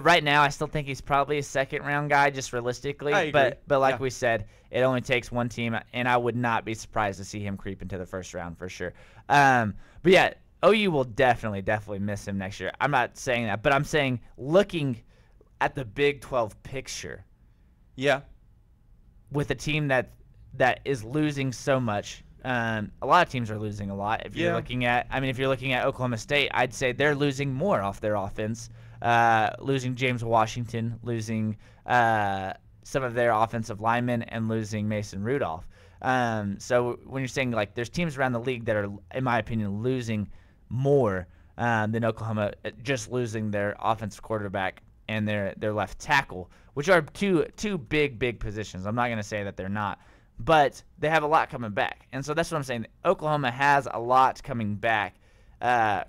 Right now, I still think he's probably a second-round guy, just realistically. I agree. But like we said, it only takes one team, and I would not be surprised to see him creep into the first round for sure. But yeah, OU will definitely miss him next year. I'm not saying that, but I'm saying looking at the Big 12 picture. Yeah. With a team that is losing so much. A lot of teams are losing a lot. If you're looking at Oklahoma State, I'd say they're losing more off their offense. Losing James Washington, losing some of their offensive linemen, and losing Mason Rudolph. So when you're saying like there's teams around the league that are, in my opinion, losing more than Oklahoma, just losing their offensive quarterback and their left tackle, which are two big positions. I'm not going to say that they're not, but they have a lot coming back. And so that's what I'm saying. Oklahoma has a lot coming back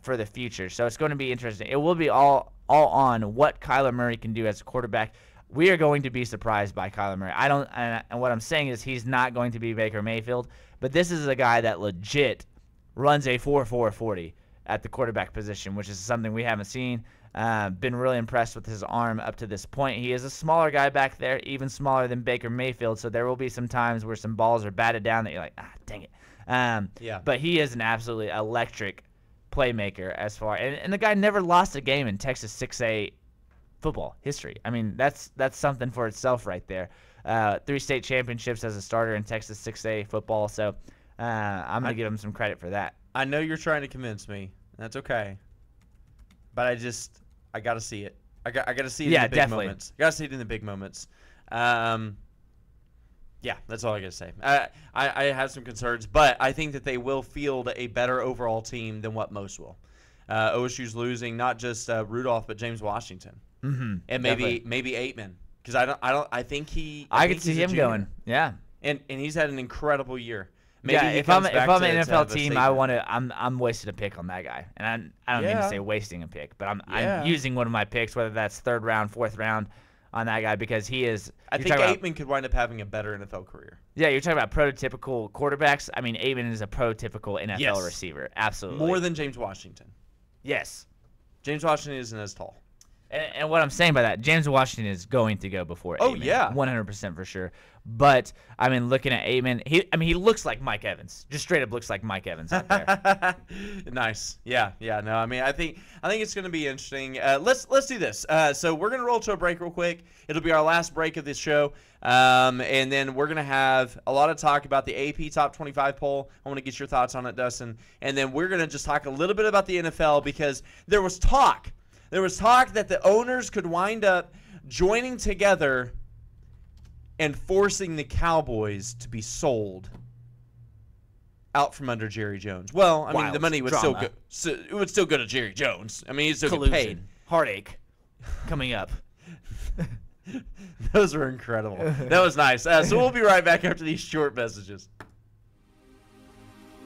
for the future. So it's going to be interesting. It will be all on what Kyler Murray can do as a quarterback. We are going to be surprised by Kyler Murray. And what I'm saying is he's not going to be Baker Mayfield, but this is a guy that legit runs a 4.40 at the quarterback position, which is something we haven't seen. Been really impressed with his arm up to this point. He is a smaller guy back there, even smaller than Baker Mayfield, so there will be some times where some balls are batted down that you're like, dang it. But he is an absolutely electric playmaker as far, and the guy never lost a game in Texas 6A football history. I mean, that's something for itself right there. 3 state championships as a starter in Texas 6A football, so I'm going to give him some credit for that. I know you're trying to convince me. That's okay. But I got to see it. I got to see it in the big moments. I got to see it in the big moments. Yeah, that's all I got to say. I have some concerns, but I think that they will field a better overall team than what most will. OSU's losing not just Rudolph, but James Washington, and maybe Aitman, because I think I could see him going. Yeah, and he's had an incredible year. Maybe if I'm an NFL team, I'm wasting a pick on that guy, and I don't mean to say wasting a pick, but I'm using one of my picks, whether that's 3rd round, 4th round, on that guy, because he is. I think Aitman could wind up having a better NFL career. Yeah, you're talking about prototypical quarterbacks. I mean, Aitman is a prototypical NFL receiver, absolutely. More than James Washington. Yes, James Washington isn't as tall. And what I'm saying by that, James Washington is going to go before Aitman. 100% for sure. But I mean, looking at Aitman, he looks like Mike Evans. Just straight up looks like Mike Evans out there. Nice. Yeah. No, I mean, I think it's going to be interesting. Let's do this. So we're going to roll to a break real quick. It'll be our last break of this show. And then we're going to have a lot of talk about the AP Top 25 poll. I want to get your thoughts on it, Dustin. And then we're going to just talk a little bit about the NFL, because there was talk that the owners could wind up joining together and forcing the Cowboys to be sold out from under Jerry Jones. Well, I mean, the money would still go. So it would still go to Jerry Jones. I mean, he's still get paid. Heartache coming up. Those were incredible. That was nice. So we'll be right back after these short messages.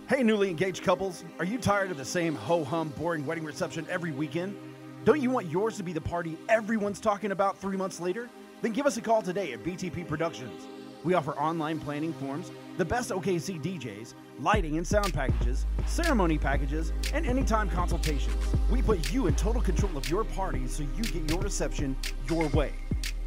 Hey, newly engaged couples, are you tired of the same ho-hum, boring wedding reception every weekend? Don't you want yours to be the party everyone's talking about 3 months later? Then give us a call today at BTP Productions. We offer online planning forms, the best OKC DJs, lighting and sound packages, ceremony packages, and anytime consultations. We put you in total control of your party so you get your reception your way.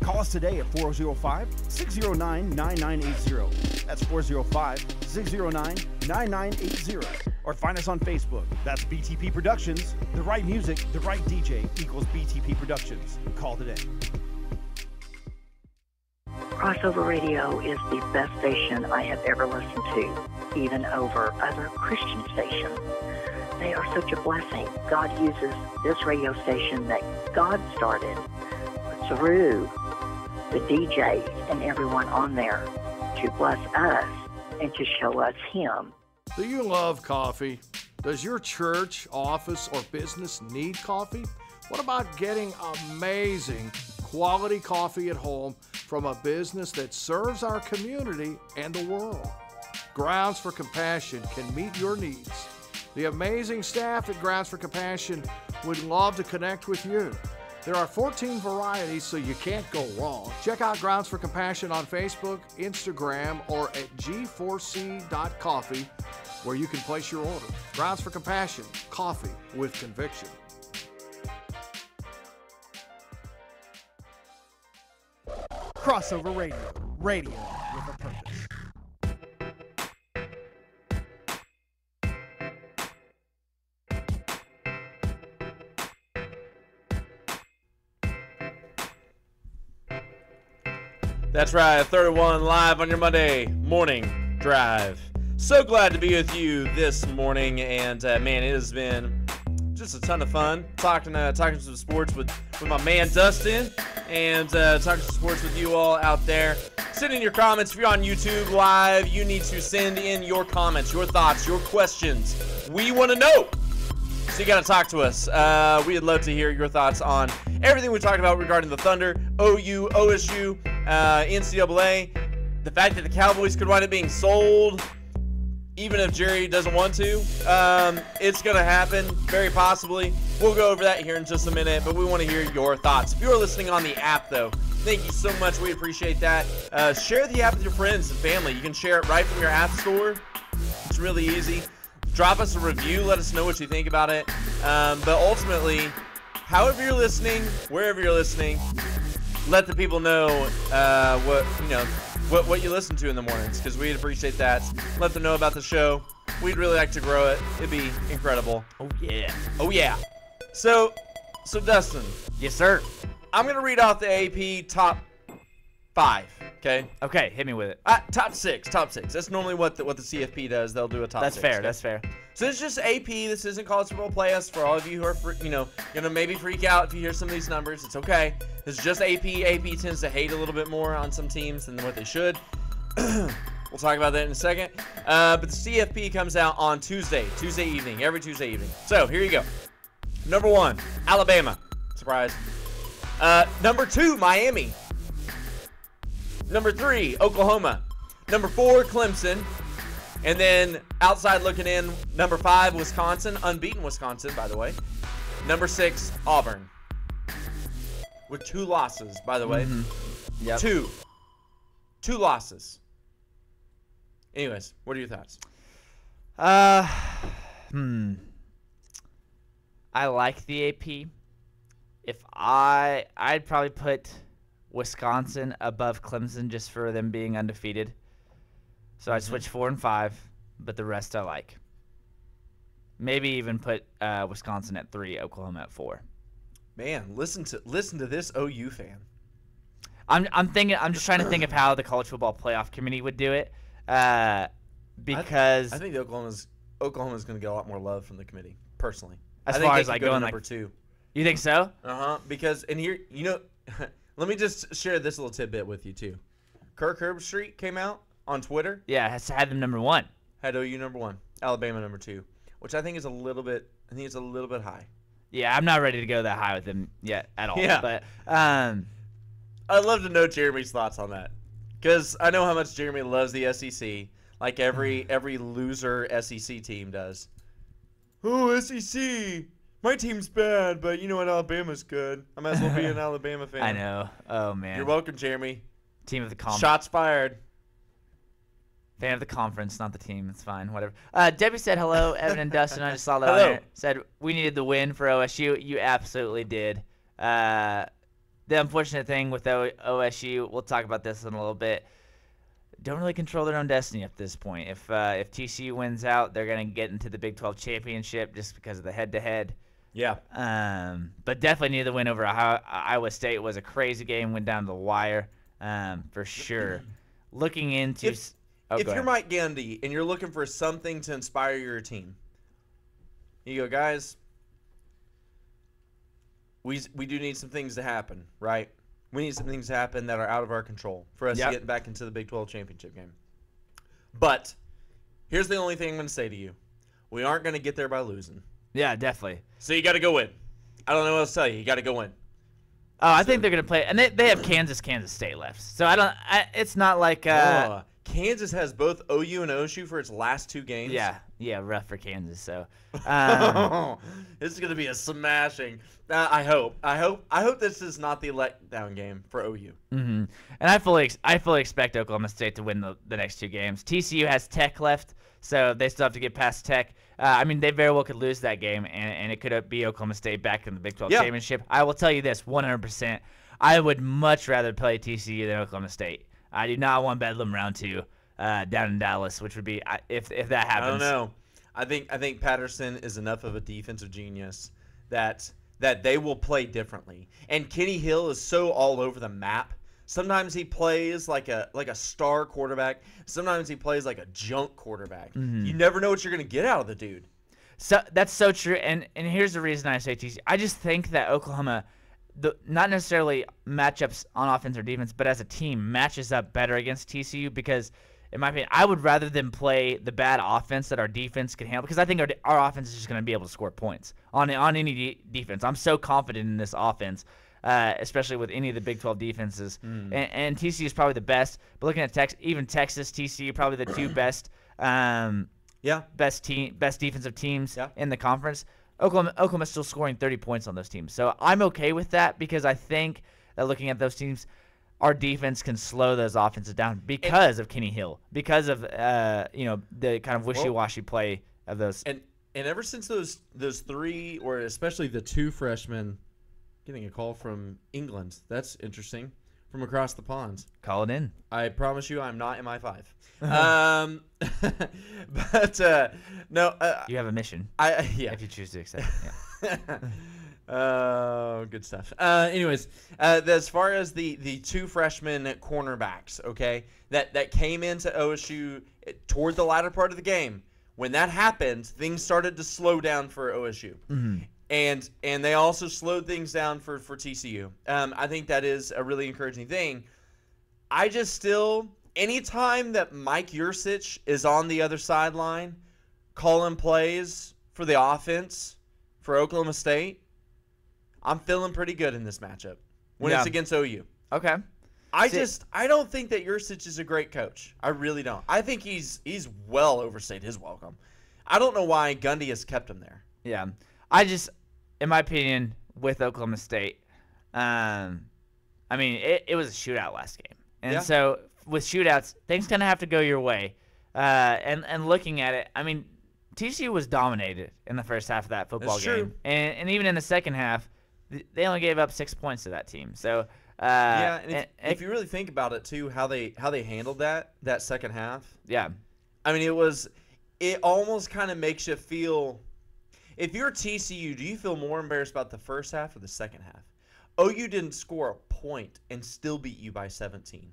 Call us today at 405-609-9980. That's 405-609-9980. Or find us on Facebook. That's BTP Productions. The right music, the right DJ equals BTP Productions. Call today. Crossover Radio is the best station I have ever listened to, even over other Christian stations. They are such a blessing. God uses this radio station that God started through the DJs and everyone on there to bless us and to show us Him. Do you love coffee? Does your church, office, or business need coffee? What about getting amazing quality coffee at home from a business that serves our community and the world? Grounds for Compassion can meet your needs. The amazing staff at Grounds for Compassion would love to connect with you. There are 14 varieties, so you can't go wrong. Check out Grounds for Compassion on Facebook, Instagram, or at g4c.coffee, where you can place your order. Grounds for Compassion, coffee with conviction. Crossover Radio. Radio with a purpose. That's right, 3rd&1 live on your Monday morning drive. So glad to be with you this morning, and man, it has been just a ton of fun talking some sports with my man Dustin, and talking some sports with you all out there. Send in your comments. If you're on YouTube Live, you need to send in your comments, your thoughts, your questions. We want to know. So you got to talk to us. We'd love to hear your thoughts on everything we talked about regarding the Thunder, OU, OSU, NCAA, the fact that the Cowboys could wind up being sold, even if Jerry doesn't want to. It's going to happen, very possibly. We'll go over that here in just a minute, but we want to hear your thoughts. If you're listening on the app, though, thank you so much. We appreciate that. Share the app with your friends and family. You can share it right from your app store. It's really easy. Drop us a review. Let us know what you think about it. But ultimately, however you're listening, wherever you're listening, let the people know what you listen to in the mornings, because we'd appreciate that. Let them know about the show. We'd really like to grow it. It'd be incredible. Oh, yeah. Oh, yeah. So Dustin. Yes, sir. I'm going to read off the AP top 5, okay? Okay, hit me with it. Top 6. That's normally what the CFP does. They'll do a top 6. That's fair. Okay? That's fair. So it's just AP. This isn't college football playoffs. For all of you who are, gonna maybe freak out if you hear some of these numbers, it's okay. It's just AP. AP tends to hate a little bit more on some teams than what they should. We'll talk about that in a second. But the CFP comes out on Tuesday evening, every Tuesday evening. So here you go. Number 1, Alabama. Surprise. Number 2, Miami. Number 3, Oklahoma. Number 4, Clemson. And then outside looking in, number 5, Wisconsin. Unbeaten Wisconsin, by the way. Number 6, Auburn. With 2 losses, by the way. Mm-hmm. Yep. Two losses. Anyways, what are your thoughts? I like the AP. I'd probably put Wisconsin above Clemson just for them being undefeated. So I'd switch 4 and 5, but the rest I like. Maybe even put Wisconsin at 3, Oklahoma at 4. Man, listen to this OU fan. I'm just trying to think of how the college football playoff committee would do it, because I think Oklahoma's going to get a lot more love from the committee, personally. As I think far they as could like go to going number like 2. You think so? Because and here, let me just share this little tidbit with you too. Kirk Herbstreit came out on Twitter. Yeah, has had them number 1. Had OU number 1, Alabama number 2, which I think is a little bit high. Yeah, I'm not ready to go that high with them yet at all. Yeah. But I'd love to know Jeremy's thoughts on that, because I know how much Jeremy loves the SEC, like every loser SEC team does. Oh, SEC, my team's bad, but you know what, Alabama's good. I might as well be an Alabama fan. I know. Oh man. You're welcome, Jeremy. Team of the conference. Shots fired. Fan of the conference, not the team. It's fine. Whatever. Debbie said hello. Evan and Dustin. I just saw that on Hello. there. Said we needed the win for OSU. You absolutely did. The unfortunate thing with OSU, we'll talk about this in a little bit, don't really control their own destiny at this point. If TCU wins out, they're going to get into the Big 12 championship just because of the head-to-head. Yeah. But definitely needed the win over Iowa State. It was a crazy game. Went down to the wire for sure. Looking into... If you're Mike Gandy and you're looking for something to inspire your team, you go, guys, we do need some things to happen, right? We need some things to happen that are out of our control for us to get back into the Big 12 championship game. But here's the only thing I'm going to say to you. We aren't going to get there by losing. Yeah, definitely. So you got to go win. I don't know what else to tell you. You got to go win. Oh, I think they're going to play. And they have Kansas State left. So it's not like... Kansas has both OU and OSU for its last 2 games. Yeah, rough for Kansas. So this is going to be a smashing. I hope this is not the letdown game for OU. Mm-hmm. And I fully expect Oklahoma State to win the next 2 games. TCU has Tech left, so they still have to get past Tech. I mean, they very well could lose that game, and it could be Oklahoma State back in the Big 12 championship. I will tell you this, 100%. I would much rather play TCU than Oklahoma State. I do not want Bedlam round 2 down in Dallas, which would be if that happens. I don't know. I think Patterson is enough of a defensive genius that they will play differently. And Kenny Hill is so all over the map. Sometimes he plays like a star quarterback. Sometimes he plays like a junk quarterback. You never know what you're going to get out of the dude. So that's so true. And here's the reason I say TCU. I just think that Oklahoma, not necessarily matchups on offense or defense, but as a team matches up better against TCU because, in my opinion, I would rather than play the bad offense that our defense can handle because I think our offense is just going to be able to score points on any defense. I'm so confident in this offense. Especially with any of the Big 12 defenses. And TCU is probably the best. But looking at Texas, TCU, probably the two best best defensive teams in the conference. Oklahoma's still scoring 30 points on those teams. So I'm okay with that because I think that looking at those teams, our defense can slow those offenses down because of Kenny Hill, because of the kind of wishy-washy play of those. And ever since those three, or especially the two freshmen, getting a call from England. That's interesting. From across the pond. Call it in. I promise you I'm not MI5. But no. You have a mission. If you choose to accept it. Yeah. Oh, good stuff. Anyways, as far as the two freshman cornerbacks, okay, that came into OSU toward the latter part of the game, when that happened, things started to slow down for OSU. Mm-hmm. And they also slowed things down for TCU. I think that is a really encouraging thing. I just still, anytime that Mike Yursich is on the other sideline calling plays for the offense for Oklahoma State, I'm feeling pretty good in this matchup when it's against OU. Okay. I don't think that Yursich is a great coach. I really don't. I think he's well overstayed his welcome. I don't know why Gundy has kept him there. Yeah. In my opinion, with Oklahoma State, it was a shootout last game. And so with shootouts, things kind of have to go your way. And looking at it, TCU was dominated in the first half of that football game. And even in the second half, they only gave up 6 points to that team. So if you really think about it too, how they handled that second half. Yeah. It almost kind of makes you feel. If you're TCU, do you feel more embarrassed about the first half or the second half? OU didn't score a point and still beat you by 17.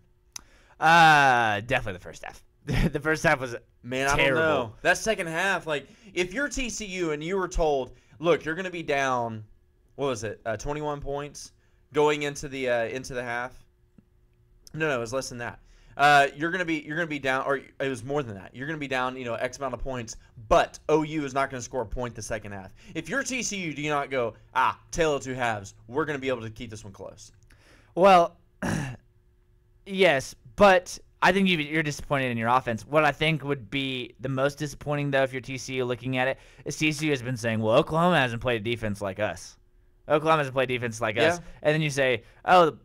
Definitely the first half. The first half was terrible. I don't know. That second half, if you're TCU and you were told, look, you're going to be down, 21 points going into the half. No, it was less than that. You're gonna be down, or it was more than that. You're gonna be down, X amount of points, but OU is not gonna score a point the second half. If you're TCU, do you not go, tale of two halves? We're gonna be able to keep this one close. Well, yes, but I think you're disappointed in your offense. What I think would be the most disappointing, though, if you're TCU looking at it, is TCU has been saying, well, Oklahoma hasn't played a defense like us. Oklahoma hasn't played defense like us, and then you say, oh.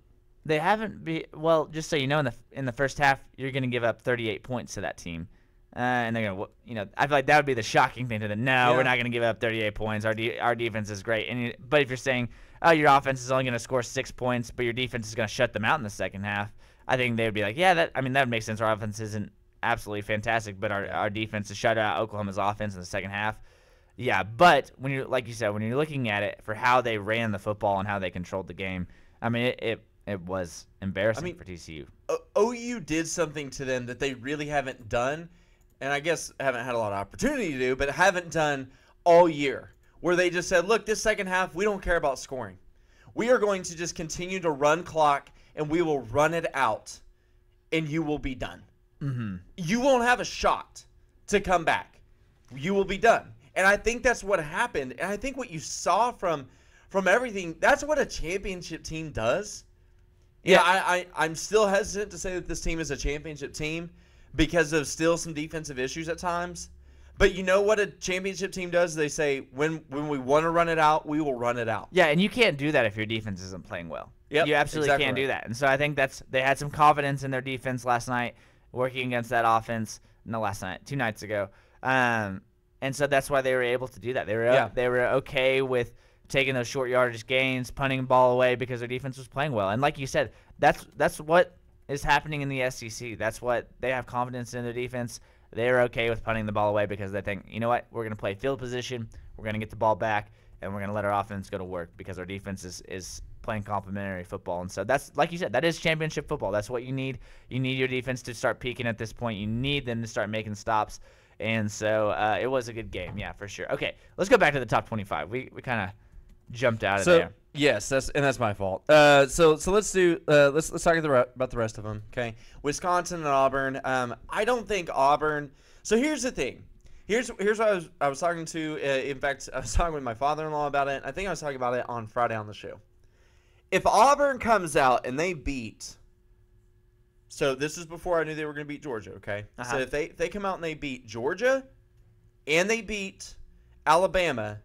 They haven't well, just so you know, in the first half, you're going to give up 38 points to that team. And they're going to, I feel like that would be the shocking thing to them. No, we're not going to give up 38 points. Our defense is great. But if you're saying, oh, your offense is only going to score 6 points, but your defense is going to shut them out in the second half, I think they would be like, that would make sense. Our offense isn't absolutely fantastic, but our defense has shut out Oklahoma's offense in the second half. Yeah, but when you're, like you said, when you're looking at it for how they ran the football and how they controlled the game, it was embarrassing for TCU. OU did something to them that they really haven't done, and I guess haven't had a lot of opportunity to do, but haven't done all year, where they just said, look, this second half, we don't care about scoring. We are going to just continue to run clock, and we will run it out, and you will be done. Mm-hmm. You won't have a shot to come back. You will be done. And I think that's what happened, and I think what you saw from everything, that's what a championship team does. Yeah, I'm still hesitant to say that this team is a championship team because of still some defensive issues at times. But you know what a championship team does? They say, when we want to run it out, we will run it out. Yeah, and you can't do that if your defense isn't playing well. Yep, you absolutely can't do that. And so I think they had some confidence in their defense last night, working against that offense. No, last night, 2 nights ago. And so that's why they were able to do that. They were okay with taking those short yardage gains, punting the ball away because their defense was playing well. And like you said, that's what is happening in the SEC. That's what they have confidence in their defense. They're okay with punting the ball away because they think, you know what, we're going to play field position, we're going to get the ball back, and we're going to let our offense go to work because our defense is playing complementary football. And so that's, like you said, that is championship football. That's what you need. You need your defense to start peaking at this point. You need them to start making stops. And so it was a good game, yeah, for sure. Okay, let's go back to the top 25. We kind of jumped out of there. Yes, that's my fault. So let's talk about the rest of them. Okay, Wisconsin and Auburn. I don't think Auburn. So here's the thing. Here's what I was talking to. In fact, I was talking with my father-in-law about it. I think I was talking about it on Friday on the show. If Auburn comes out and they beat. So this is before I knew they were going to beat Georgia. Okay, so if they come out and they beat Georgia, and they beat Alabama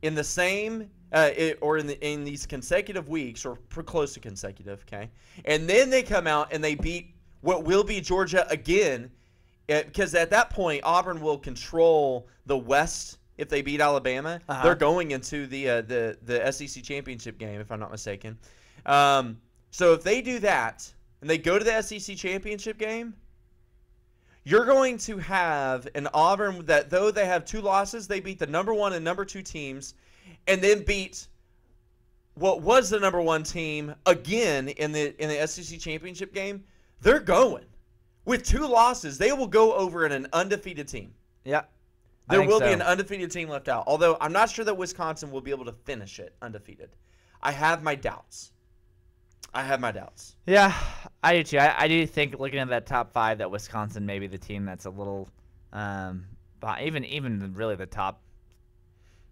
in the same. In these consecutive weeks, or close to consecutive, okay? And then they come out and they beat what will be Georgia again, because at that point, Auburn will control the West if they beat Alabama. They're going into the SEC championship game, if I'm not mistaken. So if they do that, and they go to the SEC championship game, you're going to have an Auburn that, though they have 2 losses, they beat the number 1 and number 2 teams, and then beat what was the number 1 team again in the SEC championship game. They're going with 2 losses. They will go over an undefeated team. Yeah, there will be an undefeated team left out. Although I'm not sure that Wisconsin will be able to finish it undefeated. I have my doubts. Yeah, I do too. I do think, looking at that top 5, that Wisconsin may be the team that's a little, even really the top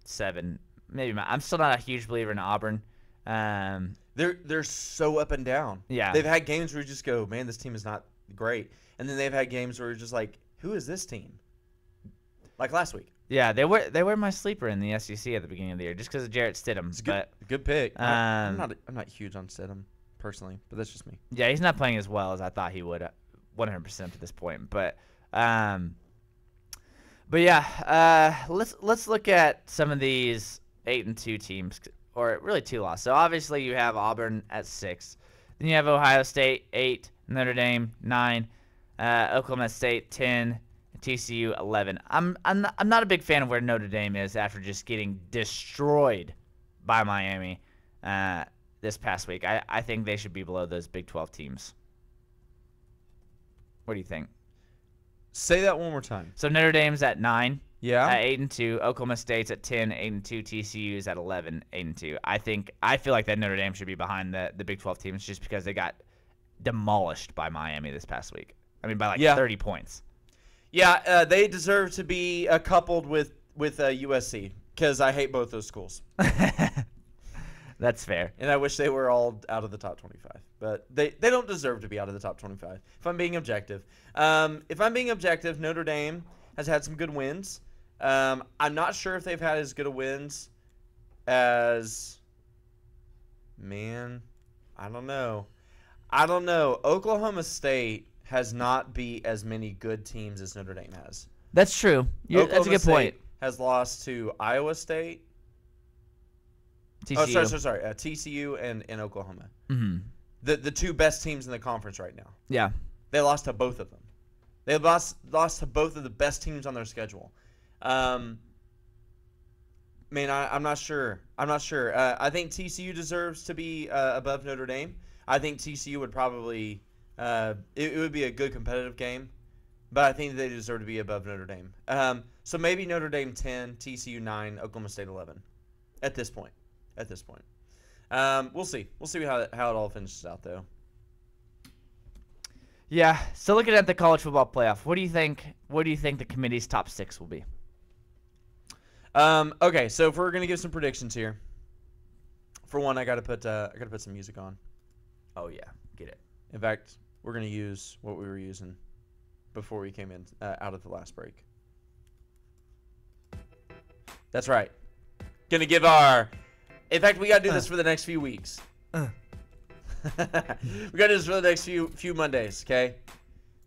7. Maybe I'm still not a huge believer in Auburn. They're so up and down. Yeah, they've had games where you just go, man, this team is not great, and then they've had games where you're just like, who is this team? Like last week. Yeah, they were my sleeper in the SEC at the beginning of the year just because of Jarrett Stidham. It's a good pick. I'm not huge on Stidham personally, but that's just me. Yeah, he's not playing as well as I thought he would, 100% at this point. But yeah, let's look at some of these 8-2 teams, or really 2 losses. So obviously you have Auburn at 6, then you have Ohio State 8, Notre Dame 9, Oklahoma State 10, TCU 11. I'm not a big fan of where Notre Dame is after just getting destroyed by Miami this past week. I think they should be below those Big 12 teams. What do you think? Say that one more time. So Notre Dame's at 9. Yeah. At 8-2. Oklahoma State's at 10, 8-2. TCU's at 11, 8-2. I feel like that Notre Dame should be behind the Big 12 teams just because they got demolished by Miami this past week. I mean, by 30 points. Yeah, they deserve to be coupled with USC because I hate both those schools. That's fair. And I wish they were all out of the top 25. But they don't deserve to be out of the top 25, if I'm being objective. Notre Dame has had some good wins. I'm not sure if they've had as good of wins as, I don't know. Oklahoma State has not beat as many good teams as Notre Dame has. That's true. That's a good point. Has lost to Iowa State. TCU. Oh, sorry. TCU and Oklahoma. Mm-hmm. The 2 best teams in the conference right now. Yeah. They lost to both of them. They lost to both of the best teams on their schedule. I'm not sure. I think TCU deserves to be above Notre Dame. I think TCU would probably it would be a good competitive game, but I think they deserve to be above Notre Dame. So maybe Notre Dame 10, TCU 9, Oklahoma State 11 at this point. We'll see. We'll see how it all finishes out, though. Yeah. So looking at the college football playoff, what do you think the committee's top 6 will be? Okay. So if we're gonna give some predictions here, for one, I gotta put some music on. Oh yeah, get it. In fact, we're gonna use what we were using before we came in out of the last break. That's right. Gonna give our. In fact, we gotta do this for the next few weeks. We gotta do this for the next few Mondays. Okay.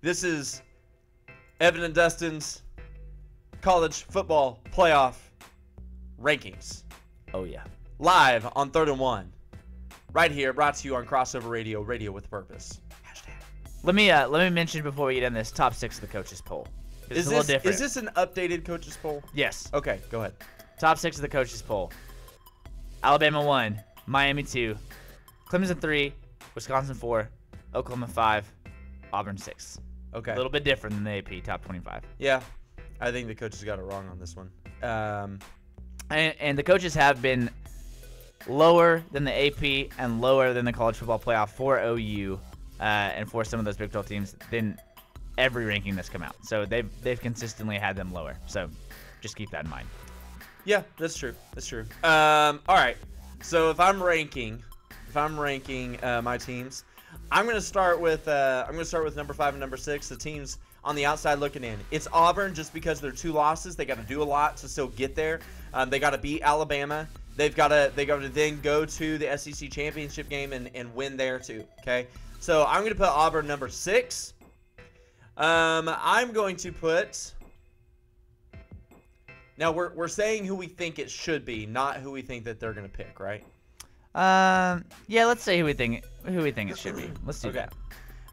This is Evan and Dustin's college football playoff rankings. Oh yeah. live on 3rd and 1. Right here, brought to you on Crossover Radio, radio with purpose. Let me mention before we get in this top 6 of the coaches poll. It's a little different. Is this an updated coaches poll? Yes. Okay, go ahead. Top 6 of the coaches poll. Alabama 1, Miami 2, Clemson 3, Wisconsin 4, Oklahoma 5, Auburn 6. Okay. A little bit different than the AP top 25. Yeah, I think the coaches got it wrong on this one. And the coaches have been lower than the AP and lower than the college football playoff for OU and for some of those Big 12 teams than every ranking that's come out. So they've consistently had them lower. So just keep that in mind. Yeah, that's true. That's true. All right. So if I'm ranking my teams, I'm gonna start with number 5 and number 6. The teams on the outside looking in. It's Auburn just because they're 2 losses. They got to do a lot to still get there. They got to beat Alabama. They got to then go to the SEC championship game and win there too. Okay. So I'm gonna put Auburn number 6. I'm going to put. Now we're saying who we think it should be, not who we think that they're gonna pick, right? Yeah, let's say who we think it should be. Let's do that.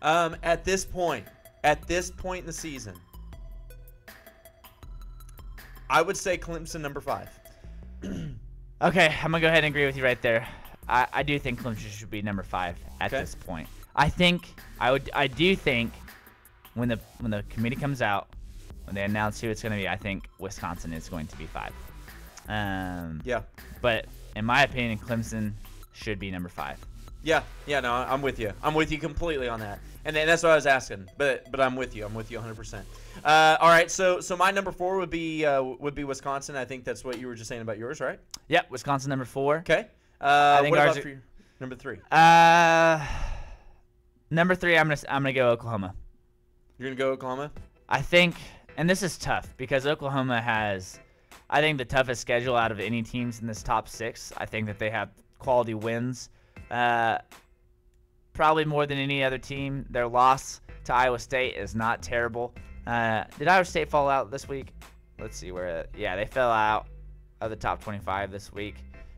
At this point in the season, I would say Clemson number 5. Okay, I'm gonna go ahead and agree with you right there. I do think Clemson should be number 5 at this point. I do think when the committee comes out, when they announce who it's going to be, I think Wisconsin is going to be 5. Yeah. But in my opinion, Clemson should be number 5. Yeah, no, I'm with you. I'm with you completely on that. And that's what I was asking. But I'm with you. I'm with you 100%. All right, so my number 4 would be Wisconsin. I think that's what you were just saying about yours, right? Yeah, Wisconsin number 4. Okay. I think what ours about for your number 3? Number 3, I'm gonna go Oklahoma. You're gonna go Oklahoma? I think, and this is tough because Oklahoma has, I think, the toughest schedule out of any teams in this top 6. I think that they have quality wins, probably more than any other team. Their loss to Iowa State is not terrible. Did Iowa State fall out this week? Let's see where. Yeah, they fell out of the top 25 this week.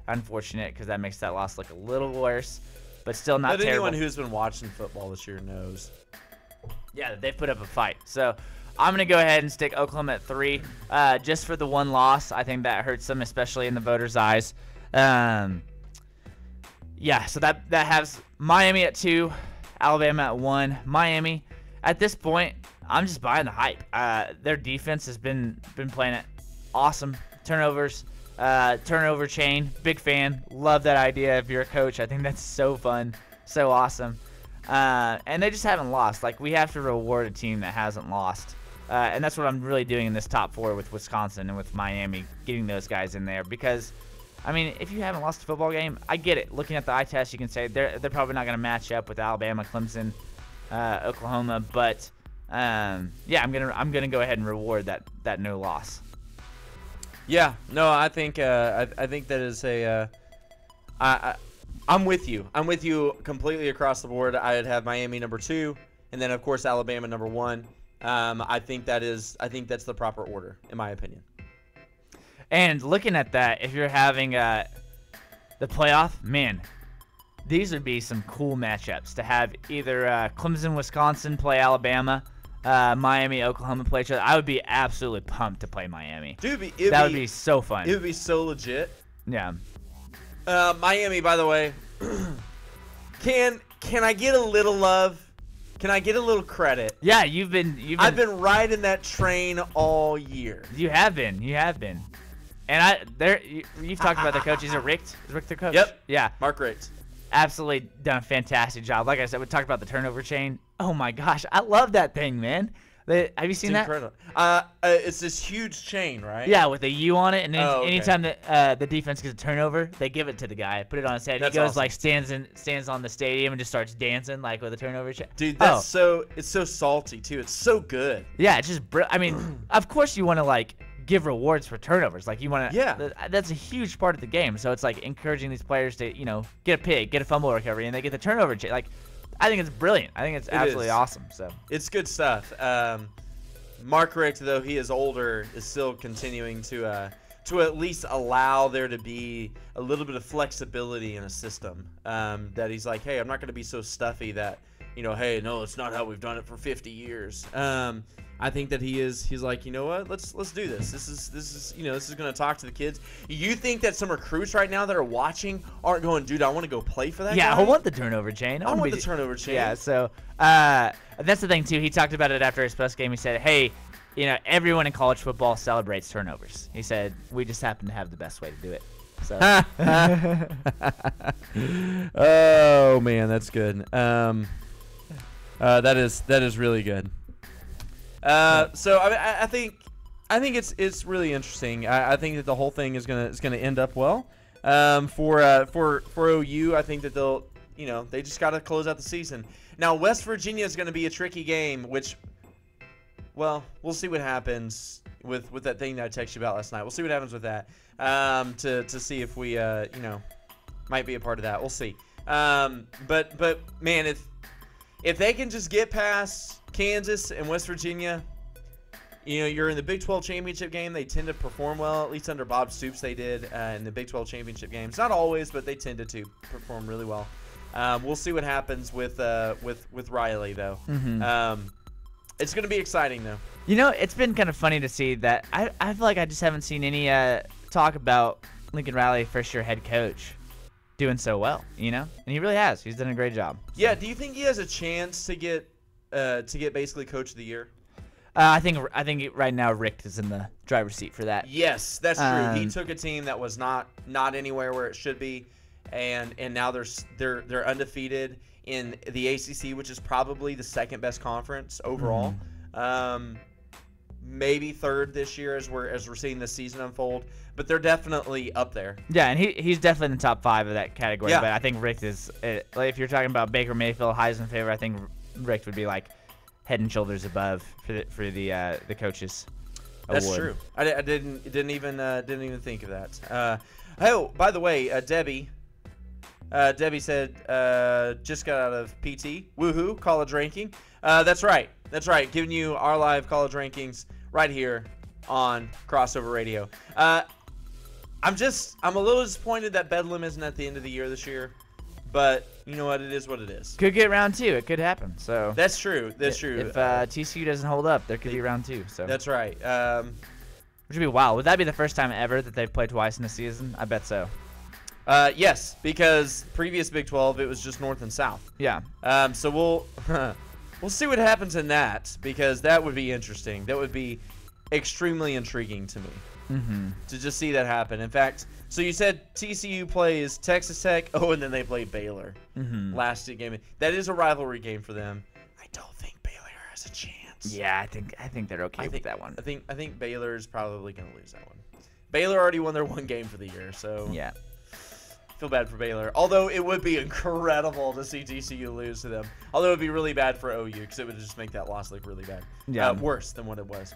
Unfortunate because that makes that loss look a little worse, but still not terrible. Anyone who's been watching football this year knows. Yeah, they've put up a fight. So I'm going to go ahead and stick Oklahoma at 3 just for the one loss. I think that hurts them, especially in the voters' eyes. Yeah, so that has Miami at 2, Alabama at 1. Miami, at this point, I'm just buying the hype. Their defense has been playing it awesome. Turnovers, turnover chain, big fan. Love that idea if you're a coach. I think that's so fun, so awesome. And they just haven't lost. Like, we have to reward a team that hasn't lost. And that's what I'm really doing in this top 4 with Wisconsin and with Miami, getting those guys in there. Because, I mean, if you haven't lost a football game, I get it. Looking at the eye test, you can say they're probably not going to match up with Alabama, Clemson, Oklahoma. But, yeah, I'm gonna go ahead and reward that no loss. Yeah, no, I think that is a. I'm with you. I'm with you completely across the board. I'd have Miami number 2, and then of course Alabama number 1. I think that's the proper order, in my opinion. And looking at that, if you're having the playoff, man, these would be some cool matchups to have either Clemson, Wisconsin play Alabama, Miami, Oklahoma play each other. I would be absolutely pumped to play Miami. Dude, that would be so fun. It would be so legit. Yeah. Miami, by the way, can I get a little love? Can I get a little credit? Yeah, I've been riding that train all year. You have been. And you've talked about their coach. Is Rick their coach? Yep. Yeah. Mark Richt. Absolutely done a fantastic job. Like I said, we talked about the turnover chain. Oh my gosh, I love that thing, man. Have you seen that? Incredible. It's this huge chain, right? Yeah, with a U on it, and then okay. anytime that the defense gets a turnover, they give it to the guy, put it on his head. That's he goes awesome. like stands on the stadium and just starts dancing like with a turnover chain. Dude, it's so salty too. It's so good. Yeah, it's just. I mean, of course you want to like give rewards for turnovers. Like you want to. Yeah. That's a huge part of the game. So it's like encouraging these players to get a pick, get a fumble recovery, and they get the turnover chain. Like, I think it's brilliant. I think it's absolutely awesome. So it's good stuff. Mark Richt, though he is older, is still continuing to to at least allow there to be a little bit of flexibility in a system. That he's like, hey, I'm not going to be so stuffy that, hey, no, it's not how we've done it for 50 years. I think that he's like, you know what? Let's do this. This is going to talk to the kids. You think that some recruits right now that are watching aren't going, dude, I want to go play for that guy? I want the turnover chain. I want the turnover chain. Yeah, so that's the thing, too. He talked about it after his post game. He said, hey, everyone in college football celebrates turnovers. He said, we just happen to have the best way to do it. So. Oh, man, that's good. That is really good. So I think it's really interesting. I think that the whole thing is gonna end up well. For OU, I think that they'll they just got to close out the season. Now West Virginia is going to be a tricky game, which, well, we'll see what happens with that thing that I texted you about last night. We'll see what happens with that. To see if we might be a part of that. We'll see. But man, if they can just get past Kansas and West Virginia, you're in the Big 12 championship game. They tend to perform well, at least under Bob Stoops they did in the Big 12 championship games. Not always, but they tended to perform really well. We'll see what happens with Riley, though. Mm-hmm. It's going to be exciting, though. It's been kind of funny to see that. I feel like I just haven't seen any talk about Lincoln Riley, first-year head coach, doing so well, and he really has. He's done a great job. So. Yeah, do you think he has a chance to get basically Coach of the Year? I think right now Rick is in the driver's seat for that. Yes, that's true. He took a team that was not anywhere where it should be, and now they're undefeated in the ACC, which is probably the second best conference overall. Maybe third this year as we're seeing this season unfold, but they're definitely up there. Yeah, and he's definitely in the top 5 of that category. Yeah. But I think Rick is, if you're talking about Baker Mayfield, Heisman favorite, I think Rick would be like head and shoulders above for the coaches. That's award. true. I didn't even think of that. Oh, by the way, Debbie said just got out of PT. Woohoo! College ranking. That's right. Giving you our live college rankings right here on Crossover Radio. I'm a little disappointed that Bedlam isn't at the end of the year this year, but you know what? It is what it is. Could get round 2. It could happen. So that's true. If TCU doesn't hold up, there could be round 2. So that's right. Which would be wild. Would that be the first time ever that they've played twice in a season? I bet so. Yes, because previous Big 12 it was just North and South. Yeah. So we'll see what happens in that, because that would be interesting. That would be extremely intriguing to me to just see that happen. In fact, so you said TCU plays Texas Tech. Oh, and then they play Baylor last game. That is a rivalry game for them. I don't think Baylor has a chance. Yeah, I think they're okay with that one. I think Baylor is probably going to lose that one. Baylor already won their one game for the year, so yeah. Feel bad for Baylor. Although it would be incredible to see TCU lose to them. Although it would be really bad for OU because it would just make that loss look really bad. Yeah. Worse than what it was.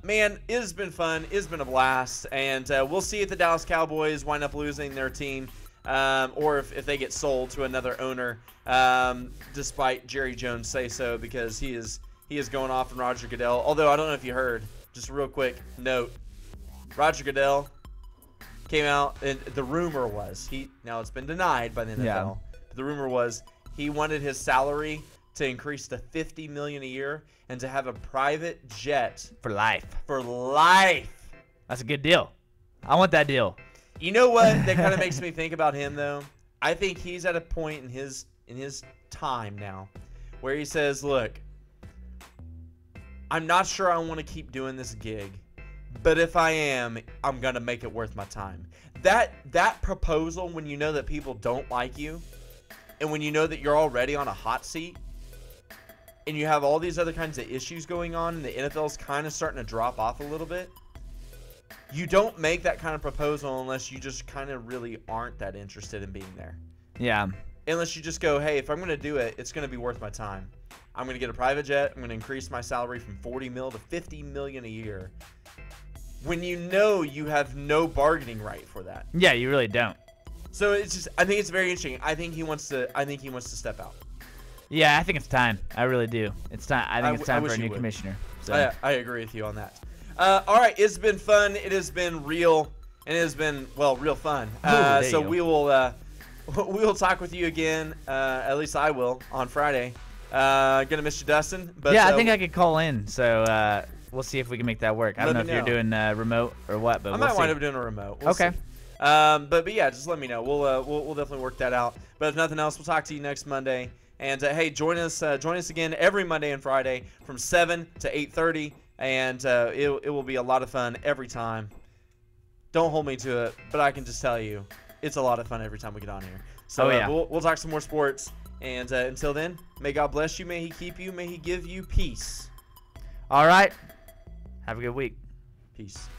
Man, it has been fun. It's been a blast. And we'll see if the Dallas Cowboys wind up losing their team or if they get sold to another owner, despite Jerry Jones say so, because he is going off on Roger Goodell. Although I don't know if you heard, just a real quick note, Roger Goodell came out, and the rumor was now it's been denied by the NFL. But the rumor was he wanted his salary to increase to $50 million a year and to have a private jet for life. For life. That's a good deal. I want that deal. You know what? That kind of makes me think about him though. I think he's at a point in his time now where he says, "Look, I'm not sure I want to keep doing this gig. But if I am, I'm going to make it worth my time." That proposal, when you know that people don't like you, and when you know that you're already on a hot seat, and you have all these other kinds of issues going on, and the NFL's kind of starting to drop off a little bit, you don't make that kind of proposal unless you just kind of really aren't that interested in being there. Yeah. Unless you just go, hey, if I'm going to do it, it's going to be worth my time. I'm going to get a private jet. I'm going to increase my salary from $40 million to $50 million a year. When you know you have no bargaining right for that. Yeah, you really don't. So it's just, I think it's very interesting. I think he wants to step out. Yeah, I think it's time. I really do. It's time. I think it's time for a new commissioner. So. I agree with you on that. All right, it's been fun. It has been real, and it has been, well, real fun. So we will talk with you again. At least I will on Friday. Gonna miss you, Dustin. But yeah, I think I could call in. So we'll see if we can make that work. I don't know if you're doing remote or what, but I might wind up doing a remote. We'll okay. See. But yeah, just let me know. We'll definitely work that out. But if nothing else, we'll talk to you next Monday. And hey, join us again every Monday and Friday from 7 to 8:30, and it will be a lot of fun every time. Don't hold me to it, but I can just tell you, it's a lot of fun every time we get on here. So we'll talk some more sports. And until then, may God bless you, may He keep you, may He give you peace. All right. Have a good week. Peace.